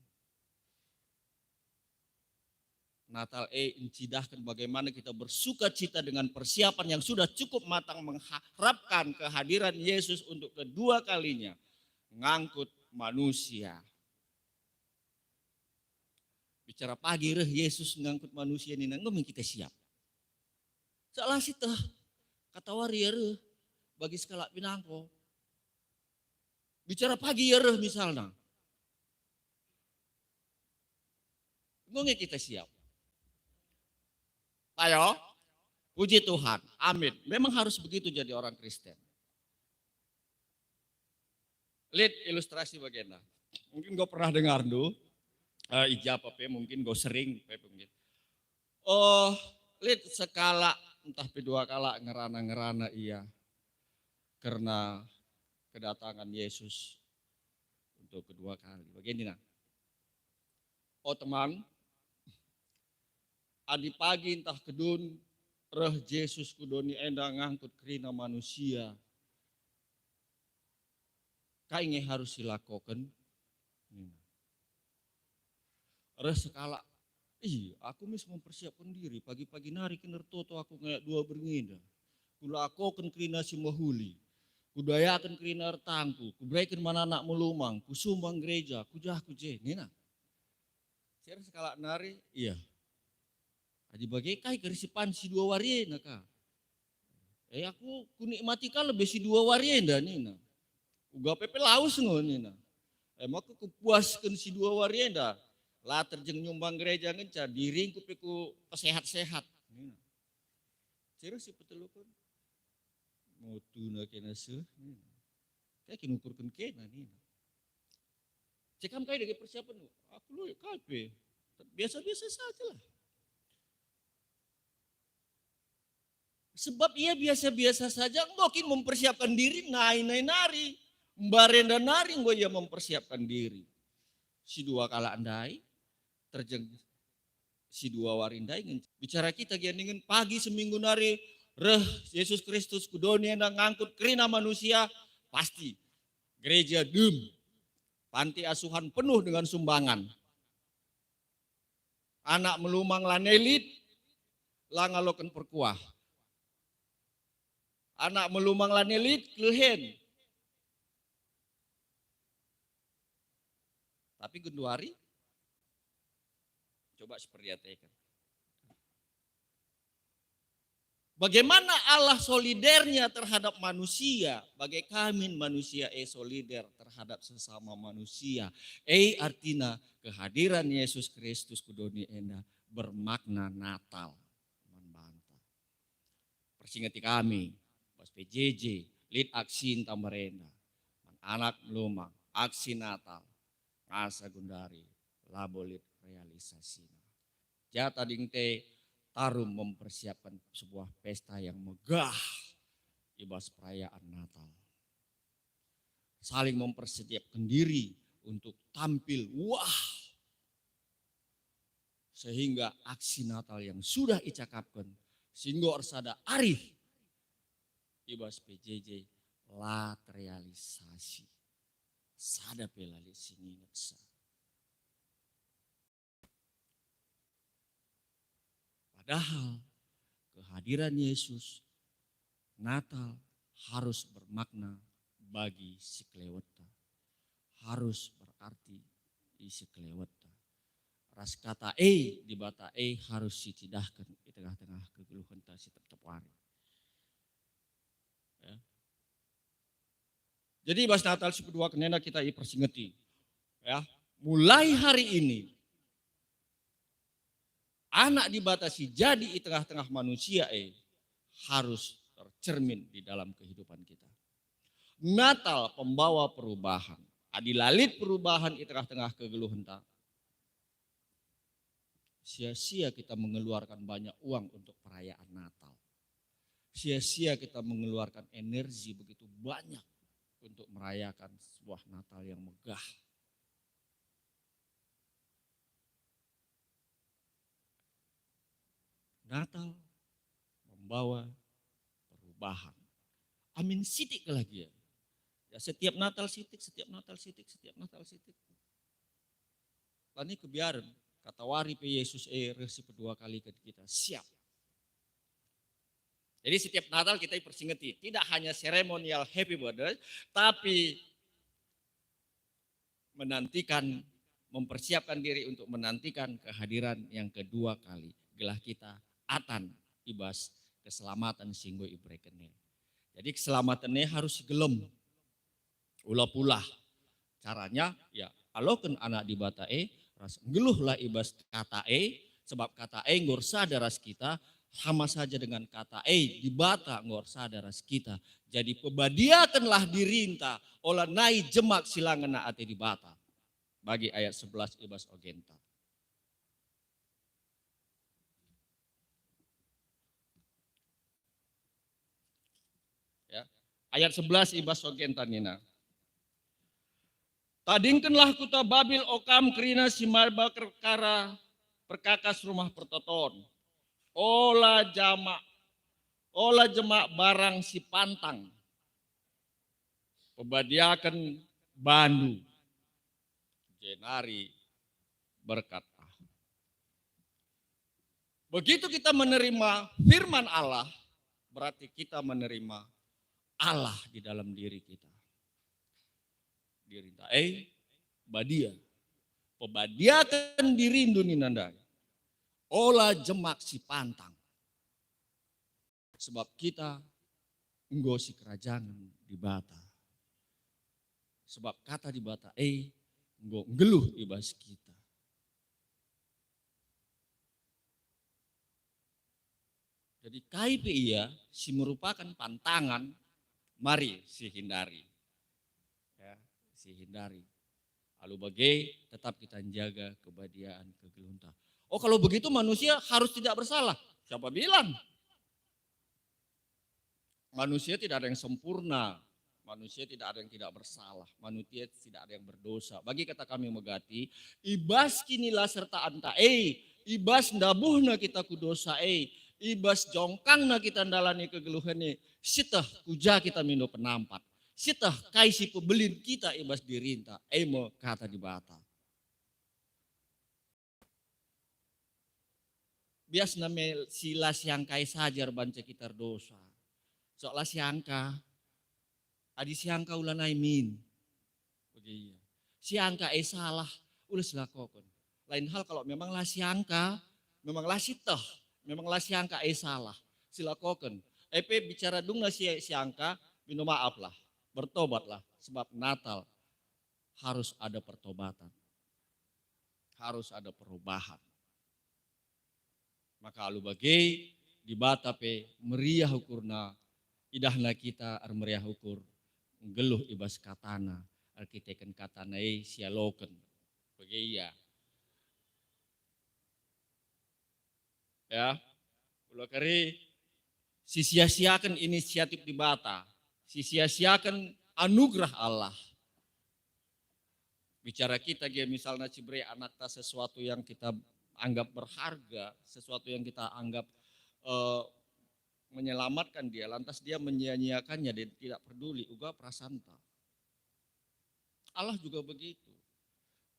Natal mencidahkan bagaimana kita bersuka cita dengan persiapan yang sudah cukup matang mengharapkan kehadiran Yesus untuk kedua kalinya ngangkut manusia. Bicara pagi Yesus ngangkut manusia ini ngomong kita siap. Salah sih kata warrior bagi skala pinangko. Bicara pagi ya misalnya. Ngomong kita siap. Ayo, puji Tuhan, amin. Memang harus begitu jadi orang Kristen. Lihat ilustrasi bagaimana. Mungkin gue pernah dengar dulu. Ijab apa mungkin gue sering. Oh, lihat skala entah kedua kala ngerana iya. Karena kedatangan Yesus untuk kedua kali. Begini Oh teman, adi pagi entah kedun, Yesus kudoni endang ngangkut kerina manusia. Kainge harus dilakukan. Skala aku mis mempersiapkan diri pagi-pagi nari kinertoto aku kayak dua bernginda. Kula aku kan kerina si mahuli. Kudayakan kerina artangku. Kubrekin mana anak melumang. Kusumbang gereja. Kujah kuje. Nina. Saya skala nari. Iya. Adi bagai kai kerisipan si dua warienda ka. Aku kunikmati ka lebih si dua warienda nina. Uga pepe laus ngo nina. Maka kupuaskan si dua warienda. Lah terjeng nyumbang gereja ngenca diri kupiku sehat-sehat. Serius sih petelukun. Mau tuna kena se. Kayak kinukurkan kena nih. Cekam kayak dari persiapan. Aku lu kape. Biasa-biasa saja lah. Sebab ia biasa-biasa saja. Mungkin mempersiapkan diri nari. Mbarenda nari gue ya mempersiapkan diri. Si dua kala andai. Terjeng si dua warindai bicara kita gandingin pagi seminggu nari Yesus Kristus kudoni yang ngangkut kerina manusia pasti gereja panti asuhan penuh dengan sumbangan anak melumang lanelit langalokan perkuah anak melumang lanelit kelehen tapi genduari coba seperti itu. Bagaimana Allah solidernya terhadap manusia, bagai kami manusia solider terhadap sesama manusia. Artinya kehadiran Yesus Kristus ku dunia enda bermakna Natal. Membantah. Persingati kami, pas PJJ, lead aksi tamarenda, anak lumang, aksi Natal, ngasa gundari, labolit realisasinya. Jata dingte tarum mempersiapkan sebuah pesta yang megah ibas perayaan Natal. Saling mempersiapkan diri untuk tampil wah. Sehingga aksi Natal yang sudah dicakapkan sehingga orsada arif ibas PJJ la terrealisasi. Sada pelali singineksa. Padahal kehadiran Yesus Natal harus bermakna bagi si keleweta. Harus berarti di si keleweta. Ras kata di bata harus ditidahkan di tengah-tengah kegeluhan ta si tetap wari. Ya. Jadi bahas Natal si kedua kenena kita persingeti. Ya, mulai hari ini anak dibatasi jadi di tengah-tengah manusia harus tercermin di dalam kehidupan kita. Natal pembawa perubahan. Adilalit perubahan di tengah-tengah kegeluhan tak. Sia-sia kita mengeluarkan banyak uang untuk perayaan Natal. Sia-sia kita mengeluarkan energi begitu banyak untuk merayakan sebuah Natal yang megah. Natal membawa perubahan. Amin sitik lagi ya. Ya setiap Natal sitik, setiap Natal sitik, setiap Natal sitik. Ini kebiaran kata wari pe Yesus resi kedua kali ke kita siap. Jadi setiap Natal kita persingeti, tidak hanya seremonial happy birthday, tapi menantikan, mempersiapkan diri untuk menantikan kehadiran yang kedua kali. Gelah kita atan ibas keselamatan singgo ibrekene. Jadi keselamatannya harus gelem. Ulah pula. Caranya ya aloken anak di bata ras ngeluhlah ibas kata sebab kata ngor sadaras kita sama saja dengan kata di bata ngor sadaras kita. Jadi pebadiakanlah dirinta olah nai jemak silangan na ate di bata. Bagi ayat 11 ibas ogenta. Ayat 11 ibas ogenta nina. Tadingkenlah kuta Babil okam kerina si marba kerkara perkakas rumah pertoton. Ola jemak barang si pantang. Pebadiakan bandu. Jenari berkata. Begitu kita menerima firman Allah, berarti kita menerima Allah di dalam diri kita. Dirinta badia. Pebadiakan dirindu ninandai. Olah jemak si pantang. Sebab kita nggosi kerajaan di bata. Sebab kata di bata nggo ngeluh ibas kita. Jadi KIP iya si merupakan pantangan, mari si hindari. Ya, si hindari. Lalu bagai tetap kita jaga kebadiaan kegelunta. Oh kalau begitu manusia harus tidak bersalah. Siapa bilang? Manusia tidak ada yang sempurna. Manusia tidak ada yang tidak bersalah. Manusia tidak ada yang berdosa. Bagi kata kami megati, ibas kinilah serta anta ibas ndabuhna kita kudosa ibas jongkangna kita ndalani kegeluhannya. Sitah kuja kita mindo penampat. Sitah kaisi pebelin kita ibas dirinta. Emo kata di bata. Bias namanya sila siangkai sajar banca kita dosa. Soalnya siangka. Adi siangka ulanai min. Begitu. Siangka salah. Ulah silakokon. Lain hal kalau memang lah siangka. Memang lah sitah. Memang lah siangka salah. silakoken. Epe bicara dungna si angka, minta maaf lah, bertobatlah. Sebab Natal harus ada pertobatan. Harus ada perubahan. Maka alu bagai di bata pe meriah ukurna, idahna kita ar meriah ukur, geluh ibas katana, arkiteken katana sialoken. Bagai ya, ulah kari sia-siakan inisiatif di bata, sia-siakan anugerah Allah. Bicara kita dia misalnya cibre anak ta sesuatu yang kita anggap berharga, sesuatu yang kita anggap menyelamatkan dia, lantas dia menyia-nyiakannya dan tidak peduli uga prasanta. Allah juga begitu.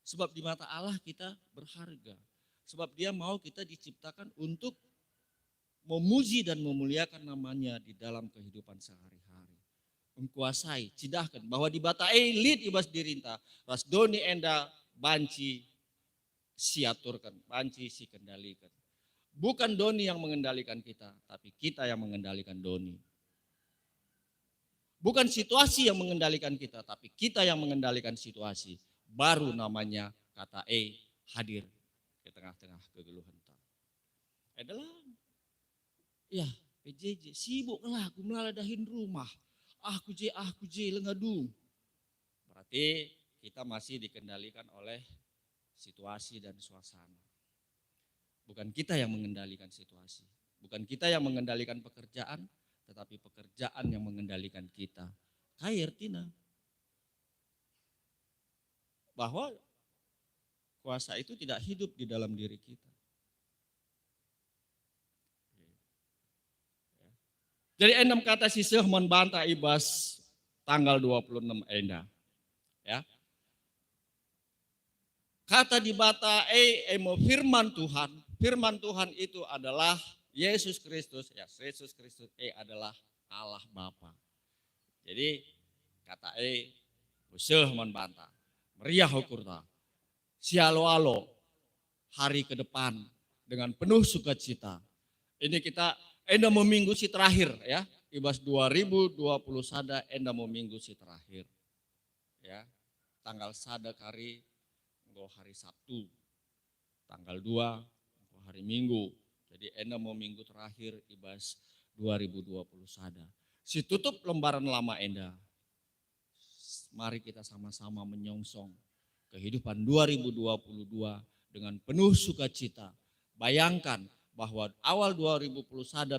Sebab di mata Allah kita berharga. Sebab dia mau kita diciptakan untuk memuji dan memuliakan namanya di dalam kehidupan sehari-hari. Mengkuasai, cidahkan bahwa di bata lid ibas dirinta, ras doni enda banci siaturkan, banci si kendalikan. Bukan doni yang mengendalikan kita, tapi kita yang mengendalikan doni. Bukan situasi yang mengendalikan kita, tapi kita yang mengendalikan situasi. Baru namanya kata hadir ke tengah-tengah kegeluhan. Adalah ya PJJ sibuk lah aku melaladahin rumah. Aku je lengadung. Berarti kita masih dikendalikan oleh situasi dan suasana. Bukan kita yang mengendalikan situasi. Bukan kita yang mengendalikan pekerjaan, tetapi pekerjaan yang mengendalikan kita. Kayak Tina. Bahwa kuasa itu tidak hidup di dalam diri kita. Jadi 6 kata sisih membantah ibas tanggal 26 enda. Ya. Kata di bata emo firman Tuhan. Firman Tuhan itu adalah Yesus Kristus. Ya, Yesus Kristus adalah Allah Bapa. Jadi kata sisih membantah. Meriah ukurta. Sialo-alo hari ke depan dengan penuh sukacita. Ini kita enda mau minggu si terakhir ya. Ibas 2020 sada enda mau minggu si terakhir. Ya. Tanggal sada kari engko hari Sabtu. Tanggal 2 engko hari Minggu. Jadi enda mau minggu terakhir ibas 2020 sada. Si tutup lembaran lama enda. Mari kita sama-sama menyongsong kehidupan 2022 dengan penuh sukacita. Bayangkan bahwa awal 2010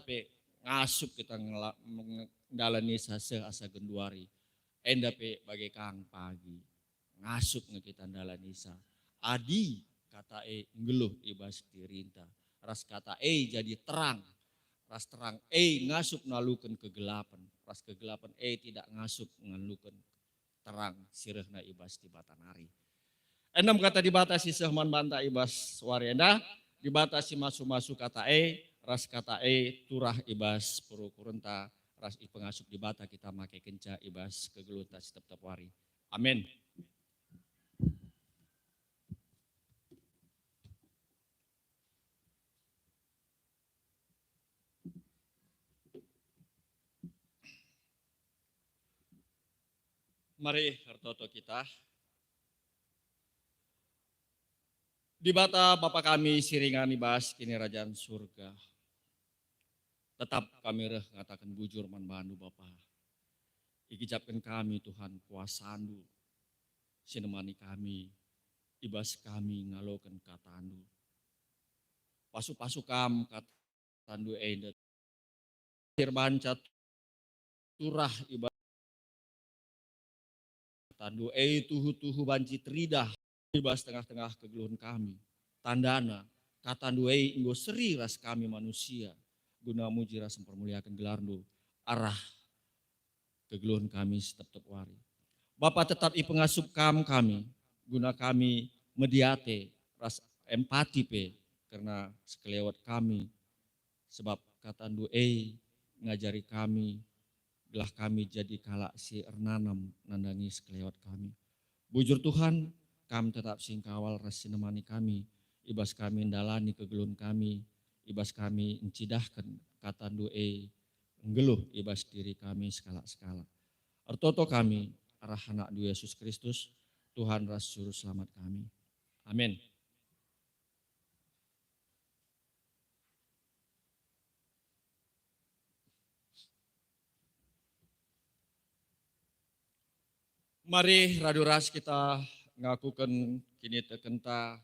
pe ngasup kita mengalami asa genduari. Enda pe bagai kang pagi. Ngasup kita ndalanisa. Adi kata ngeluh ibas dirinta. Ras kata jadi terang. Ras terang ngasup nalukan kegelapan. Ras kegelapan tidak ngasup ngalukan terang sirehna ibas di batanari. 6 kata dibatasi sehman banta ibas warienda, dibatasi masu-masu kata ras kata turah ibas puru kurenta, ras pengasup dibata kita make kenca ibas kegeluta tetap wari. Amin. Mari hartoto kita. Di bata Bapa kami siringan ibas kini rajaan surga. Tetap kami ngatakan bujur manbandu Bapa. Ikijapkan kami Tuhan kuasandu. Sinemani kami. Ibas kami ngalokan katandu. Pasu-pasu kam katandu edet. Sirbancat turah ibas. Tandu tuhu-tuhu banci teridah ibas tengah-tengah kegeluhan kami. Tandana katandu inggo seri ras kami manusia. Guna muji ras mempermuliakan gelarmu arah kegeluhan kami tetap wari. Bapa tetap pengasup kami. Guna kami mediate ras empati pe karena sekelewat kami. Sebab katandu ngajari kami. Gelah kami jadi kalak si ernanam nandangi sekelewat kami. Bujur Tuhan, kami tetap singkawal ras sinemani kami. Ibas kami ndalani kegeluhan kami. Ibas kami encidahkan kata doe nggeluh ibas diri kami skala-skala. Artoto kami arah anak Yesus Kristus, Tuhan ras juru selamat kami. Amin. Mari raduras kita ngakukan kini tekenta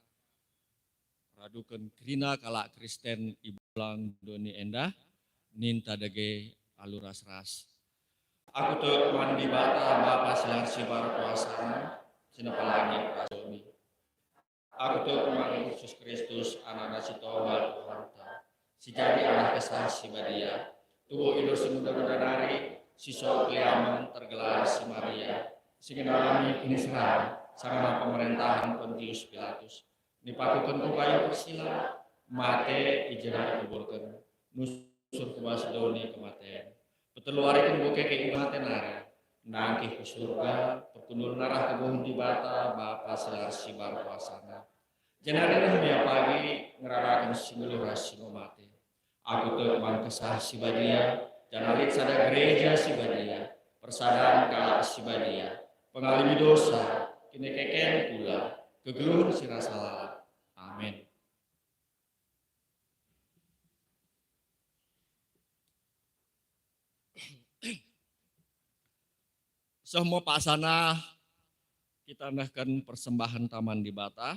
radukan krina kala Kristen ibulang doni endah ninta dage aluras ras. Aku tuh mandi bata bapa silar sibar kuasana sinapalagi prasomi. Aku tuh kemang Yesus Kristus anak nasi tawal Tuhan. Si jadi anak kesah si badia. Tubuh idur si muda-muda nari. Si sok keliaman tergelar si Maria. Si kenalami ini serang. Sarana pemerintahan Pontius Pilatus. Nipakukan upaya persila. Mate ijena kuburkan. Nusur kuas doni kematian. Peteluarikan buke keimaten nari. Nangkih ke surga, perkundul narah ke di bata, bapa selar sibar kuasana. Jenari ya pagi ngerarakan singuluh rasi mati. Aku tuh man kesah si badia, janalit sada gereja si badia, persadaran kala si badia, pengalami dosa, kini keken pula, kegeluh si rasa. Amin. Semua pasana kita nahkan persembahan taman di bata.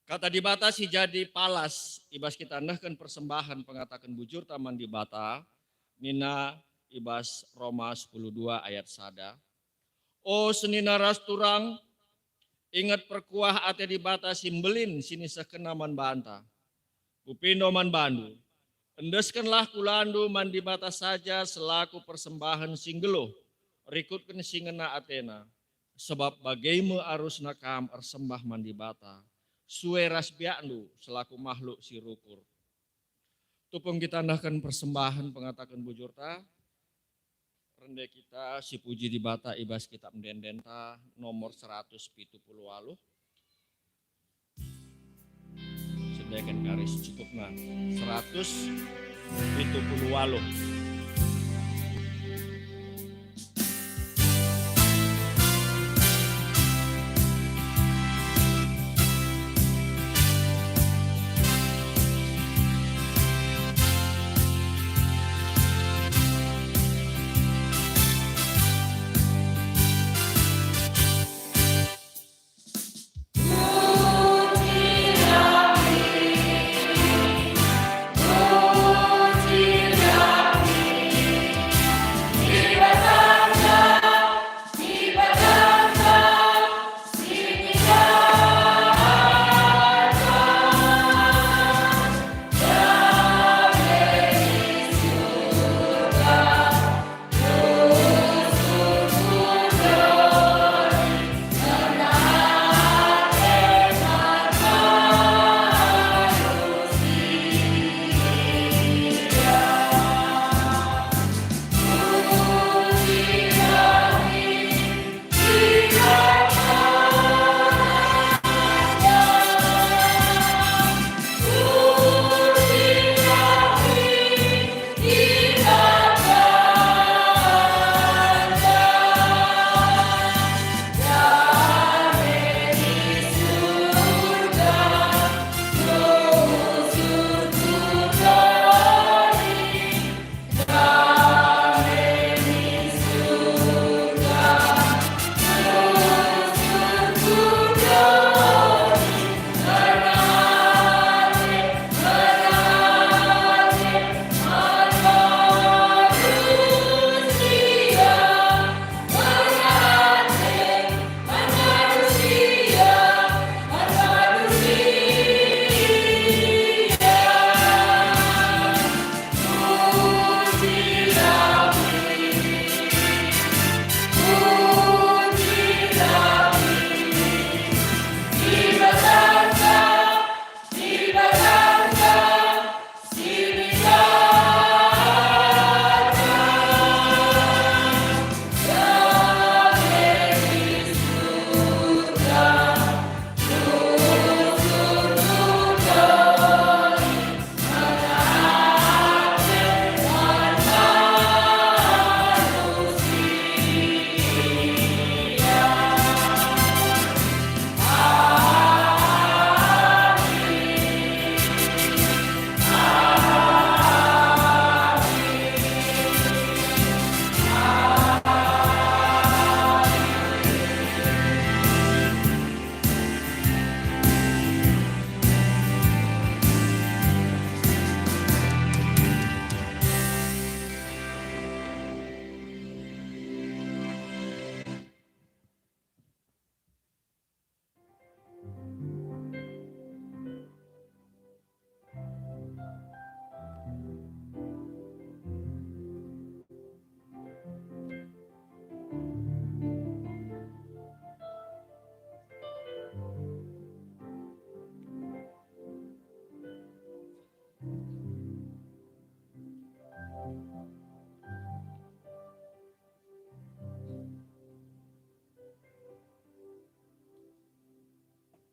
Kata di bata si jadi palas ibas kita nahkan persembahan pengatakan bujur taman di bata. Nina ibas Roma 12 ayat sada. Oh senina ras turang ingat perkuah ate di bata simbelin sini sekenaman banta. Pupindo man bandu. Endeskanlah kulandu man di bata saja selaku persembahan singgeluh. Rikutkan singena Athena, sebab bagaimu arus nakam ersembah mandi bata, sueras biaklu selaku makhluk si rukur. Tupung kita nahkan persembahan pengatakan bujurta, rendah kita si puji di bata ibas kitab mendendenta nomor 178. Sediakan garis cukupna 178. Puji Rabbi,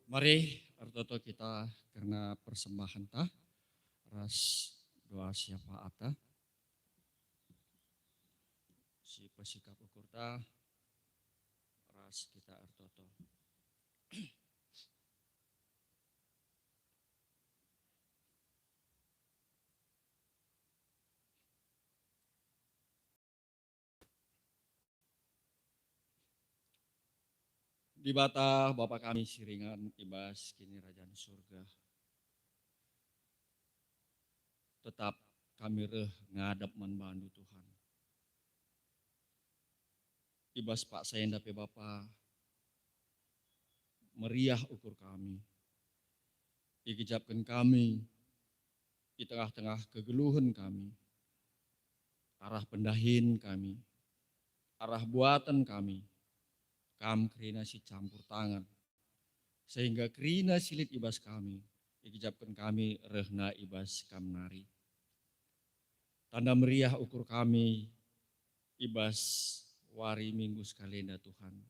Mari artoto kita karena persembahan ta ras doa siapa ata si pesikap ukur ta ras kita artoto. Di bata Bapa kami siringan ibas kini Rajaan Surga. Tetap kami reh ngadap manbandu Tuhan. Ibas Pak saya dape Bapa meriah ukur kami. Ikijapkan kami di tengah-tengah kegeluhan kami. Arah pendahin kami. Arah buatan kami. Kam kerina si campur tangan. Sehingga kerina silit ibas kami. Ikijapkan kami rehna ibas kam nari. Tanda meriah ukur kami ibas wari minggu sekalenda Tuhan.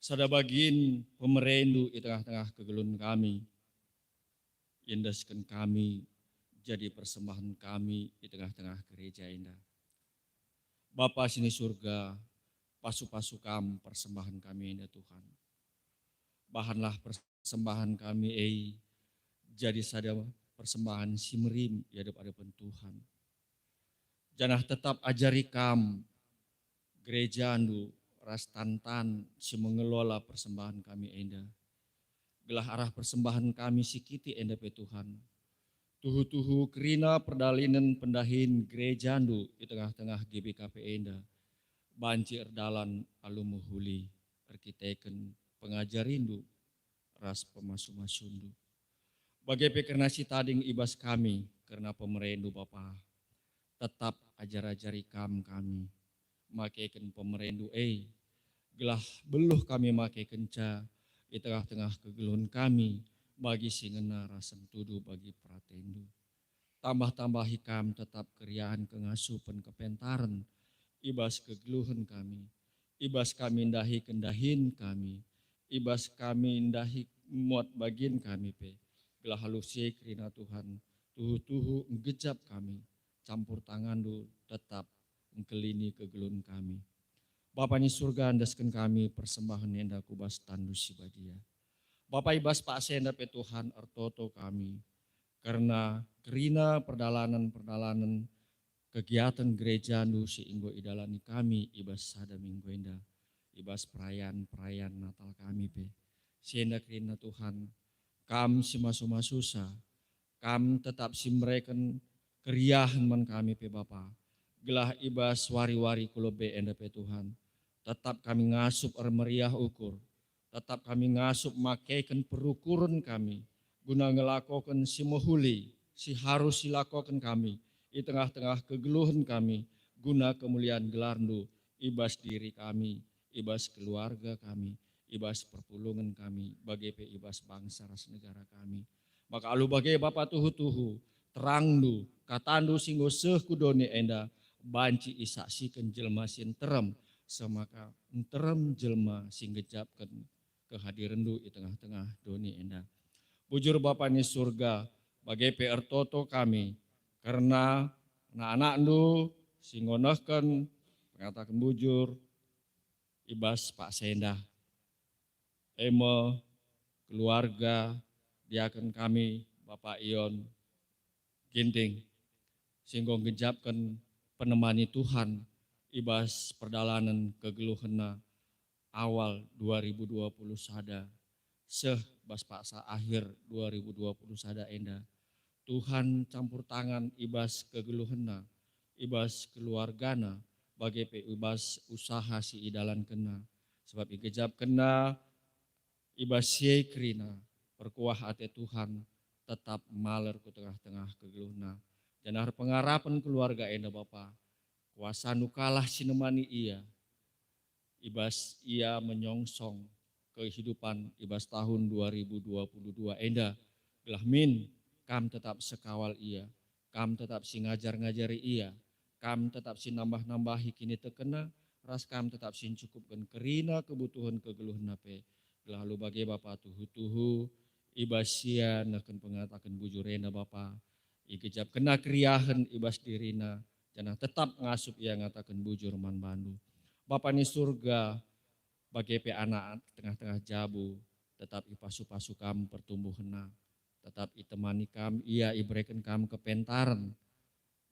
Sada bagin pemerendu di tengah-tengah kegelun kami. Indaskan kami jadi persembahan kami di tengah-tengah gereja indah. Bapa sini surga, pasu-pasu kam persembahan kami indah Tuhan. Bahanlah persembahan kami jadi sada persembahan simerim di hadapan Tuhan. Janah tetap ajari kam gereja andu ras tantan si mengelola persembahan kami indah. Gelah arah persembahan kami sikiti indah pe Tuhan. Tuhu-tuhu kerina perdalinan pendahin gereja andu di tengah-tengah GBKP indah. Banci erdalan alumuhuli arkiteken pengajarindu ras pemasu-masundu. Bagai pekernasi tading ibas kami karena pemerendu Bapa. Tetap ajar-ajari kami. Makaikan pemerendu gelah beluh kami makai kenca di tengah-tengah kegeluhan kami bagi singena rasem tudu bagi pratendu. Tambah-tambah hikam tetap keriaan kengasupan kepentaran ibas kegeluhan kami. Ibas kami indahi kendahin kami. Ibas kami indahi muat bagin kami pe. Gelah halusi kerina Tuhan. Tuhu-tuhu ngejap kami. Campur tangan du tetap engkelini kegelun kami. Bapa ni surga andaskan kami persembahan nenda kubas tandu sibadia. Bapa ibas pak senda pe Tuhan artoto kami. Karena kerina perdalanan kegiatan gereja nu si inggo idalani kami ibas sada minggu enda. Ibas perayaan Natal kami pe. Sienda kerina Tuhan. Kam si masu-masusa. Kam tetap si mereken keriahan man kami pe Bapa. Gelah ibas wari-wari kulobe enda pe Tuhan. Tetap kami ngasup meriah ukur. Tetap kami ngasup makaikan perukuran kami. Guna ngelakokan si mohuli, si harus silakokan kami. Di tengah-tengah kegeluhan kami. Guna kemuliaan gelarndu. Ibas diri kami, ibas keluarga kami. Ibas perpulungan kami. Bagai pe ibas bangsa ras negara kami. Maka alu bagai Bapa tuhu-tuhu. Terangdu, katandu singgo kudone enda. Banci isaksikan jelma sin terem. Semaka terem jelma sing gejapkan kehadirandu di tengah-tengah doni enda. Bujur Bapa ni surga, bagai PR toto kami, karena anak-anak ndu singonahkan mengatakan bujur, ibas Pak Senda, keluarga, diakan kami, Bapak Ion, Ginting, singgong gejapkan penemani Tuhan, ibas perdalanan kegeluhena awal 2020 sada, bas paksa akhir 2020 sada enda. Tuhan campur tangan ibas kegeluhena, ibas keluargana, bagai pe ibas usaha si idalan kena. Sebab igejap kena, ibas siye kerina, perkuah ate Tuhan, tetap maler ke tengah-tengah kegeluhena. Dan har pengarapan keluarga enda Bapa, kuasa nukalah sinemani ia, ibas ia menyongsong kehidupan ibas tahun 2022 enda. Gelah min, kam tetap sekawal ia, kam tetap si ngajar-ngajari ia, kam tetap si nambah-nambahi kini tekena, ras kam tetap si cukupkan kerina kebutuhan kegeluhan nape. Lalu bagi Bapa tuhu-tuhu ibasia naken pengatakan bujurena Bapa. Ikejap kena kriahan ibas dirina. Jangan tetap ngasup ia ngatakan bujur man bandu. Bapa ni surga bagi pe anak tengah-tengah jabu. Tetap ipasu-pasu kam pertumbuhna. Tetap itemani kam ia ibrekan kam kepentaran.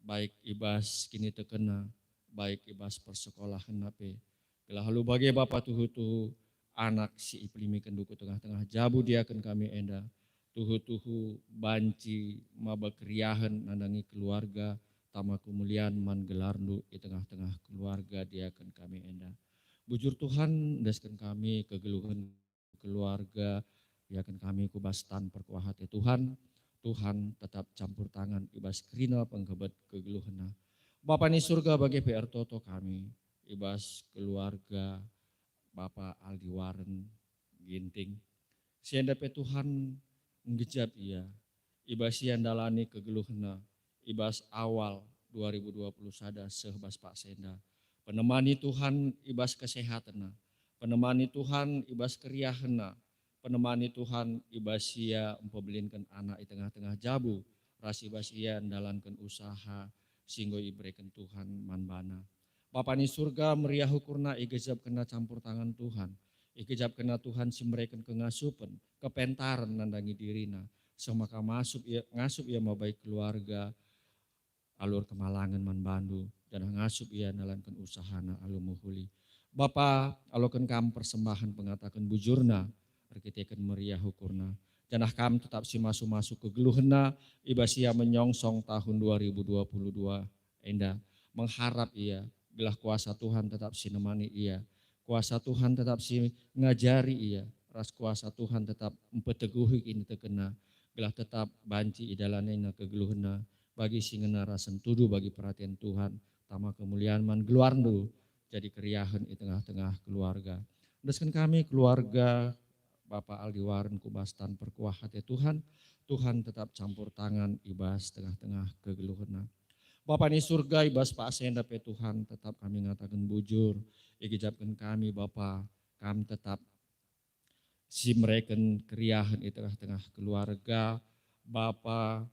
Baik ibas kini tekena. Baik ibas persekolahan nape. Lalu bagi Bapa tuhu-tuhu anak si iplimi kenduku tengah-tengah jabu dia akan kami enda. Tuhu-tuhu banci maba kriahan nandangi keluarga. Tama kemuliaan man gelarnu di tengah-tengah keluarga dia akan kami enda. Bujur Tuhan daskan kami kegeluhan keluarga. Dia akan kami kubastan perkuahati Tuhan. Tuhan tetap campur tangan ibas krina pengkebat kegeluhana. Bapa ni surga bagi PR Toto kami. Ibas keluarga Bapak Aldi Waren Ginting. Sianda pe Tuhan ngejab ia. Ibas yang dalani kegeluhna. Ibas awal 2020 sada sehbas Pak Senda. Penemani Tuhan ibas kesehatana. Penemani Tuhan ibas keriahana. Penemani Tuhan ibas ia mempebelinkan anak di tengah-tengah jabu. Ras ibas ia ndalankan usaha sehingga ibrekan Tuhan manbana. Bapa ni surga meriah hukurna igejab kena campur tangan Tuhan. Igejab kena Tuhan simrekan kengasupan, kepentaran nandangi dirina. Semaka ngasup ia mabaik keluarga, alur kemalangan man bandu. Dan ngasup ia nalankan usahana alur muhuli. Bapa alokan kam persembahan pengatakan bujurna, arkitekan meriah hukurna. Janah kam tetap si masuk-masuk ke geluhna, ibasia menyongsong tahun 2022 enda. Mengharap ia, gelah kuasa Tuhan tetap si nemani ia. Kuasa Tuhan tetap si ngajari ia. Ras kuasa Tuhan tetap empeteguhi ini tekena. Gelah tetap banci idalanena kegeluhna. Bagi singena rasen tudu bagi perhatian Tuhan. Tama kemuliaan man geluarnu. Jadi keriahan di tengah-tengah keluarga. Deskan kami keluarga Bapak Aldi Waren kubastan perkuah hati Tuhan. Tuhan tetap campur tangan ibas tengah-tengah kegeluhna. Bapa ni surga ibas Pak Senda pe Tuhan tetap kami ngatakan bujur. Ikijabkan kami Bapa, kami tetap simreken keriahan di tengah-tengah keluarga. Bapa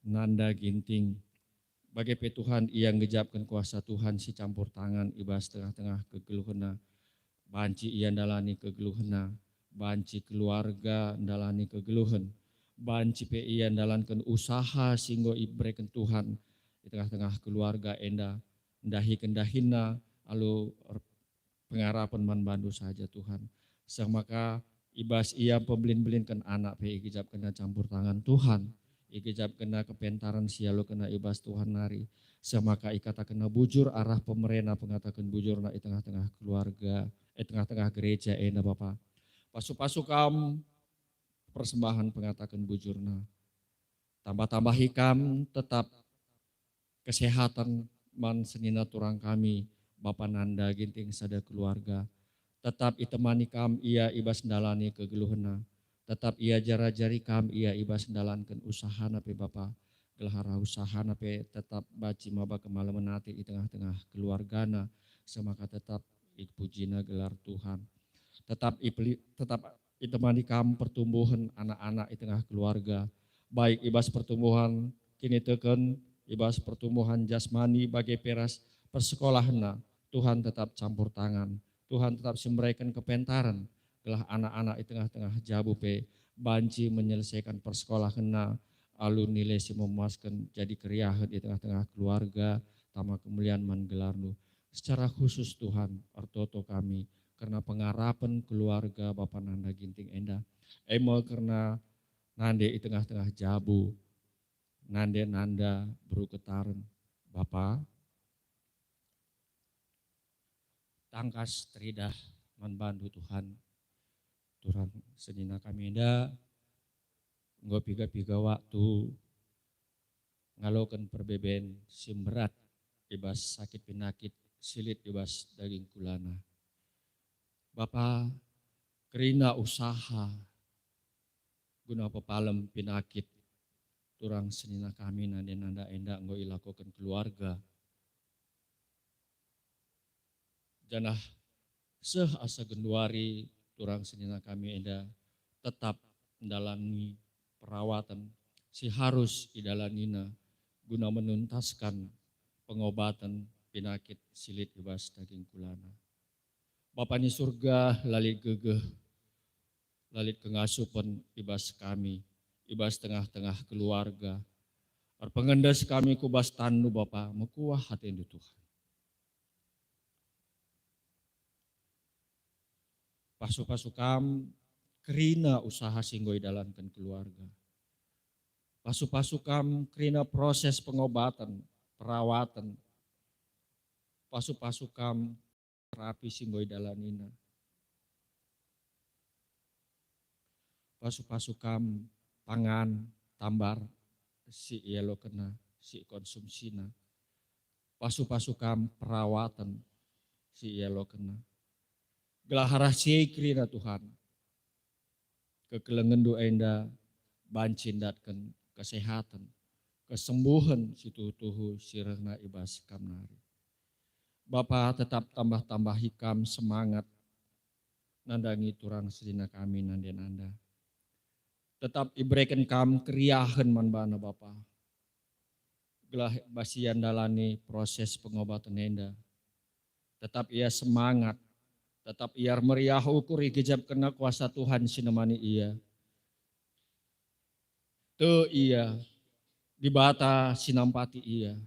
Nanda Ginting. Bagi pe Tuhan ia ngejabkan kuasa Tuhan si campur tangan ibas tengah-tengah kegeluhna. Banci ia ndalani kegeluhna. Banci keluarga ndalani kegeluhan. Banci pe ia ndalankan usaha sehingga ibrekan Tuhan di tengah-tengah keluarga enda ndahi kendahina alu pengarapan man bandu saja Tuhan. Semaka ibas ia pembelin-belinkan anak pe ikijab kena campur tangan Tuhan. Ikijab kena kepentaran sialu kena ibas Tuhan nari. Semaka ikata kena bujur arah pemerintah pengatakan bujur na di tengah-tengah keluarga, tengah-tengah gereja enda Bapak. Pasu-pasu kam persembahan pengatakan bujurna. Tambah-tambah hikam tetap kesehatan man senina turang kami. Bapak Nanda Ginting sada keluarga. Tetap itemani kam ia ibas ndalani kegeluhna. Tetap ia jara-jari kam ia ibas ndalankan usahana pe Bapak. Gelahara usahana pe tetap baci maba kemalaman nanti di tengah-tengah keluargana. Semaka tetap ikpujina gelar Tuhan. Tetap itemani kam pertumbuhan anak-anak di tengah keluarga. Baik ibas pertumbuhan kini teken, ibas pertumbuhan jasmani bagi peras persekolahan. Tuhan tetap campur tangan. Tuhan tetap sembraikan kepentaran. Gelah anak-anak di tengah-tengah jabu pe banci menyelesaikan persekolahan. Alun nilai si memuaskan jadi keriahan di tengah-tengah keluarga. Tama kemuliaan man gelarnu. Secara khusus Tuhan artoto kami. Karena pengarapan keluarga Bapak Nanda Ginting enda. Emo karena nande di tengah-tengah jabu. Nanda beruketaran. Bapak. Tangkas teridah manbandu Tuhan. Turang senina kami enda. Nggo piga-piga waktu. Ngalokan perbeben simberat. Ibas sakit penyakit silit ibas daging kulana. Bapak, kerina usaha guna pepalem penyakit turang senina kami nanda enda nggo ilakokan keluarga. Janah asa genduari turang senina kami enda tetap mendalani perawatan si harus idalanina guna menuntaskan pengobatan penyakit silit ibas daging kulana. Bapa ni surga lalit gegeh, lalit kengasupan ibas kami, ibas tengah-tengah keluarga. Pengendas kami kubas tandu Bapa, mekuah hati Tuhan. Pasu-pasukam kerina usaha singgoi dalankan keluarga. Pasu-pasukam kerina proses pengobatan, perawatan. Pasu-pasukam terapi singgoi dalanina. Pasu-pasukam pangan, tambar, si ielo kena, si konsumsina. Pasu-pasukam perawatan, si ielo kena. Gelahara kerina Tuhan. Kekelengendu enda bancindatkan kesehatan, kesembuhan situ tuhu sirahna ibas kamnari. Bapa tetap tambah-tambah hikam semangat nandangi turang sedina kami nandian anda. Tetap ibrekan kam keriahan manbana Bapa. Gelah basian dalani proses pengobatan enda. Tetap ia semangat. Tetap ia meriah ukur igejab kena kuasa Tuhan sinemani ia. Te ia dibata sinampati ia.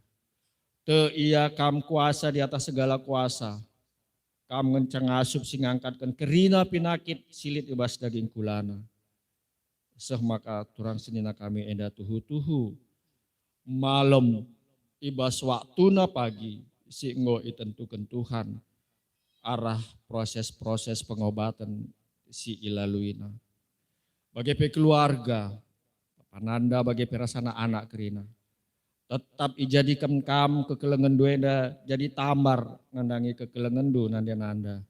Te ia kam kuasa di atas segala kuasa. Kam ngencang asup sing angkatkan kerina pinakit silit ibas daging kulana. Seh maka turang senina kami enda tuhu-tuhu. Malam ibas waktuna pagi si enggo itentukan Tuhan. Arah proses-proses pengobatan si ilaluina. Bagi keluarga, pananda bagi perasana anak kerina. Tetap ijadikan kam kekelengan duenda jadi tambar nandangi kekelengan du nandian anda.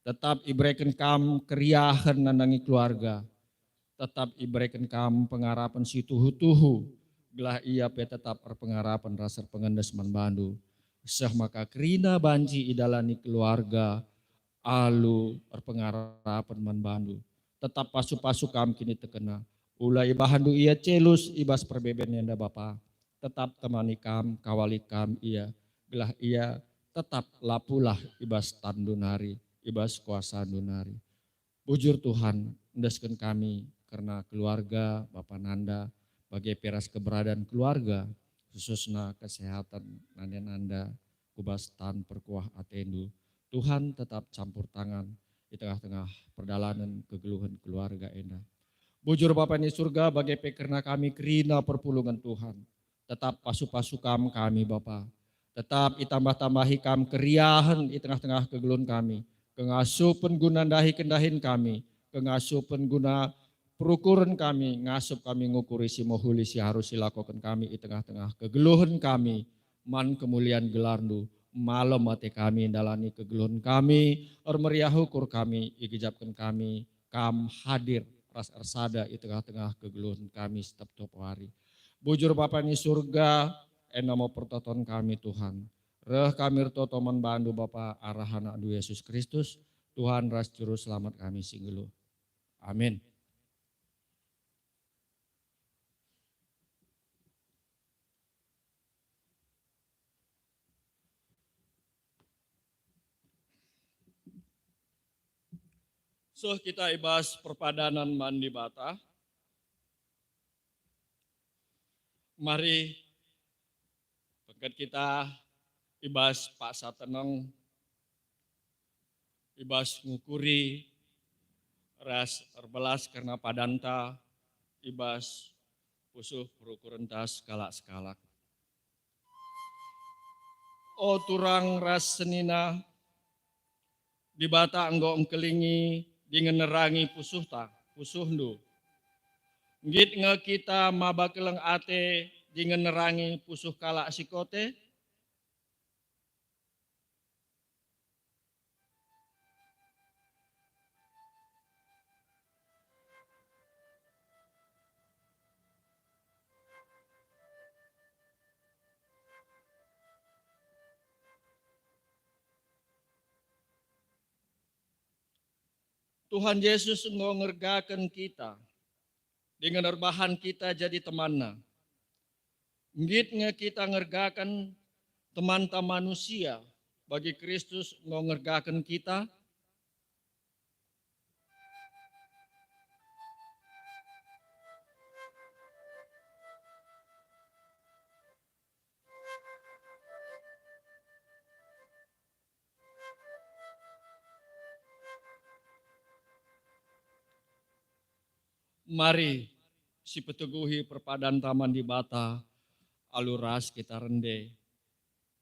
Tetap ibrekan kam keriahan nandangi keluarga. Tetap ibrekan kam pengarapan si tuhu-tuhu. Gelah ia pe tetap pengarapan rasa pengendas manbandu. Seh maka kerina banji idalani keluarga alu pengarapan manbandu. Tetap pasu-pasu kam kini tekena. Ulai bahandu ia celus ibas perbeben yanda Bapa. Tetap temani kam, kawali kam ia. Gelah ia tetap lapulah ibas tandunari, ibas kuasa dunari. Bujur Tuhan, endaskan kami karena keluarga Bapa Nanda, bagi peras keberadaan keluarga, khususnya kesehatan nanda kubas tan perkuah atendu. Tuhan tetap campur tangan di tengah-tengah perjalanan kegeluhan keluarga enda. Bujur Bapa di surga bagi pekerna kami kerina perpulungan Tuhan. Tetap pasu-pasu kami Bapa. Tetap itambah-tambahi kam keriahan di tengah-tengah kegeluhan kami. Kengasuh pengguna dahi kendahin kami. Kengasuh pengguna perukuran kami. Ngasup kami ngukuri si mohuli si harus dilakukan kami di tengah-tengah kegeluhan kami. Man kemuliaan gelardu. Malam mati kami dalani kegeluhan kami. Meriah hukur kami. Igijabkan kami. Kam hadir. Ras ersada di tengah-tengah kegeluhan kami setiap hari. Bujur Bapa ni surga, enamo pertoton kami Tuhan. Reh kami toto manbandu Bapa arah anak Yesus Kristus. Tuhan ras juru selamat kami singgulu. Amin. So kita ibas perpadanan mandi bata. Mari pekat kita ibas Pak Sateneng, ibas ngukuri ras erbelas karena padanta, ibas pusuh perukuran tas skalak-skalak. Oh turang ras senina, di bata enggo engkelingi, di ngenerangi pusuh ta, pusuh ndu. Ngit nge kita mabakeleng ate dengan nerangi pusuh kalak sikote. Tuhan Yesus ngergakan kita dengan erbahan kita jadi temanna. Ngit kita ngergakan teman-teman manusia bagi Kristus ngergakan kita. Mari si peteguhi perpadan taman di bata aluras kita rende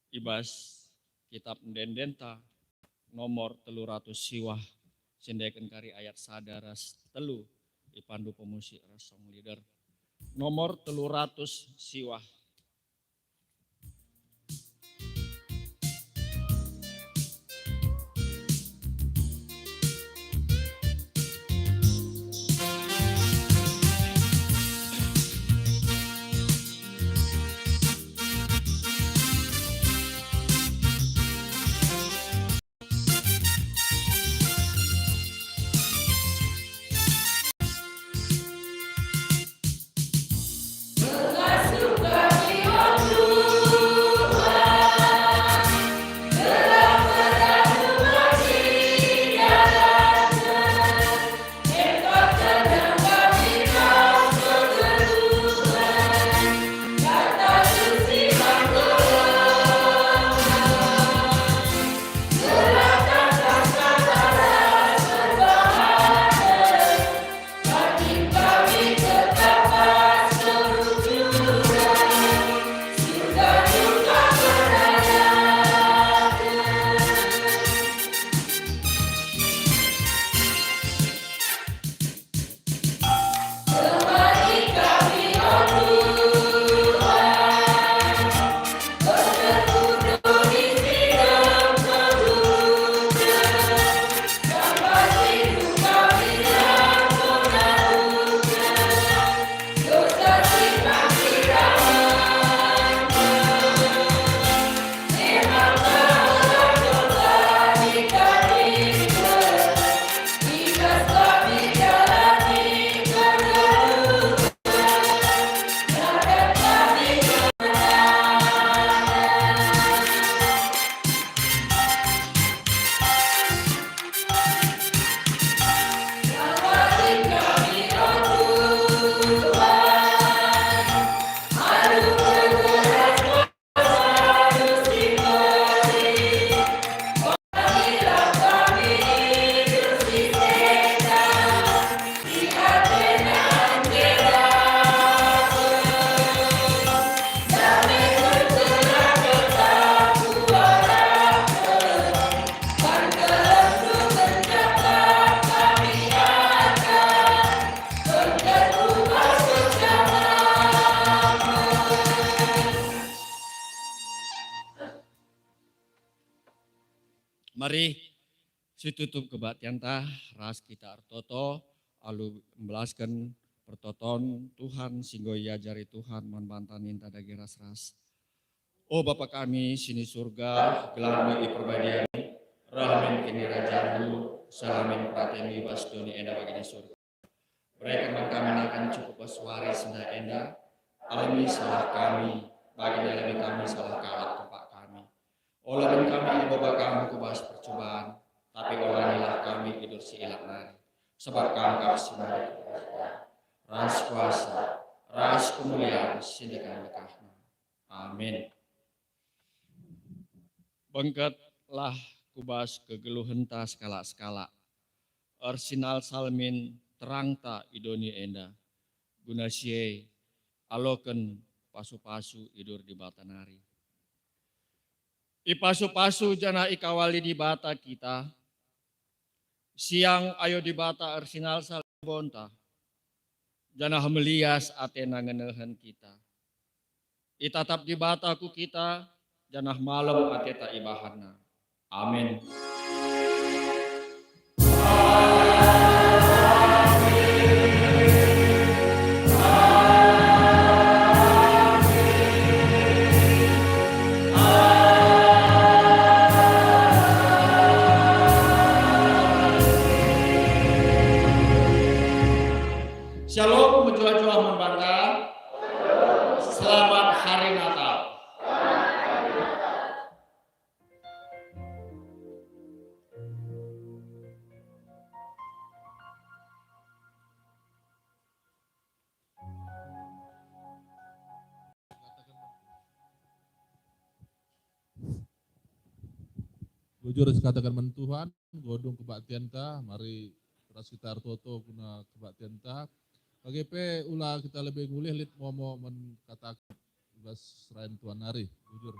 ibas kitab dendenta nomor 300 siwah sendekan kari ayat sadaras telu dipandu pemusik rasong leader nomor 300 siwah. Mari situtup kebaktian tah ras kita artoto alu membelaskan pertoton Tuhan singgo ia jari Tuhan manbantanin tadagi ras-ras. Oh Bapa kami sini surga gelami iperbadian rahmin kini rajamu salamin pratemi basdoni enda bagini surga. Mereka kami akan cukup waswari senda enda alami salah kami bagi dalam kami salah kalat tempat kami. Olahin kami ibadah kami kubahas percobaan, tapi olahilah kami tidur si ilak nari. Sebab kami kasih mari ras kuasa, ras kemuliaan, sindikan bekahna. Amin. Bengkatlah kubahas kegeluhan ta skala-skala. Arsinal salmin terang ta idoni enda. Guna siye aloken pasu-pasu idur di batanari. Ipasu-pasu jana ikawali di bata kita. Siang ayo di bata arsinal salbonta. Jana hamelias atena ngenehan kita. Itatap di bataku kita. Jana malam ateta ibahana. Amin. Shalom menjual-jual membantah. Selamat Hari Natal. Bujur katakan men Tuhan, godong kebaktian ka, mari teras kita artoto guna kebaktian ka. KGP ulah kita lebih ngulih lit momo men katakan bas serain Tuhan hari, bujur.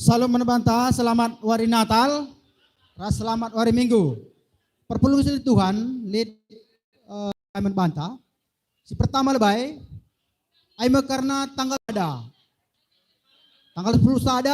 Salam menebantah, selamat hari Natal, selamat hari Minggu. Perpuluh sini Tuhan, lid menebantah. Si pertama lebay, aime karena tanggal 10 ada.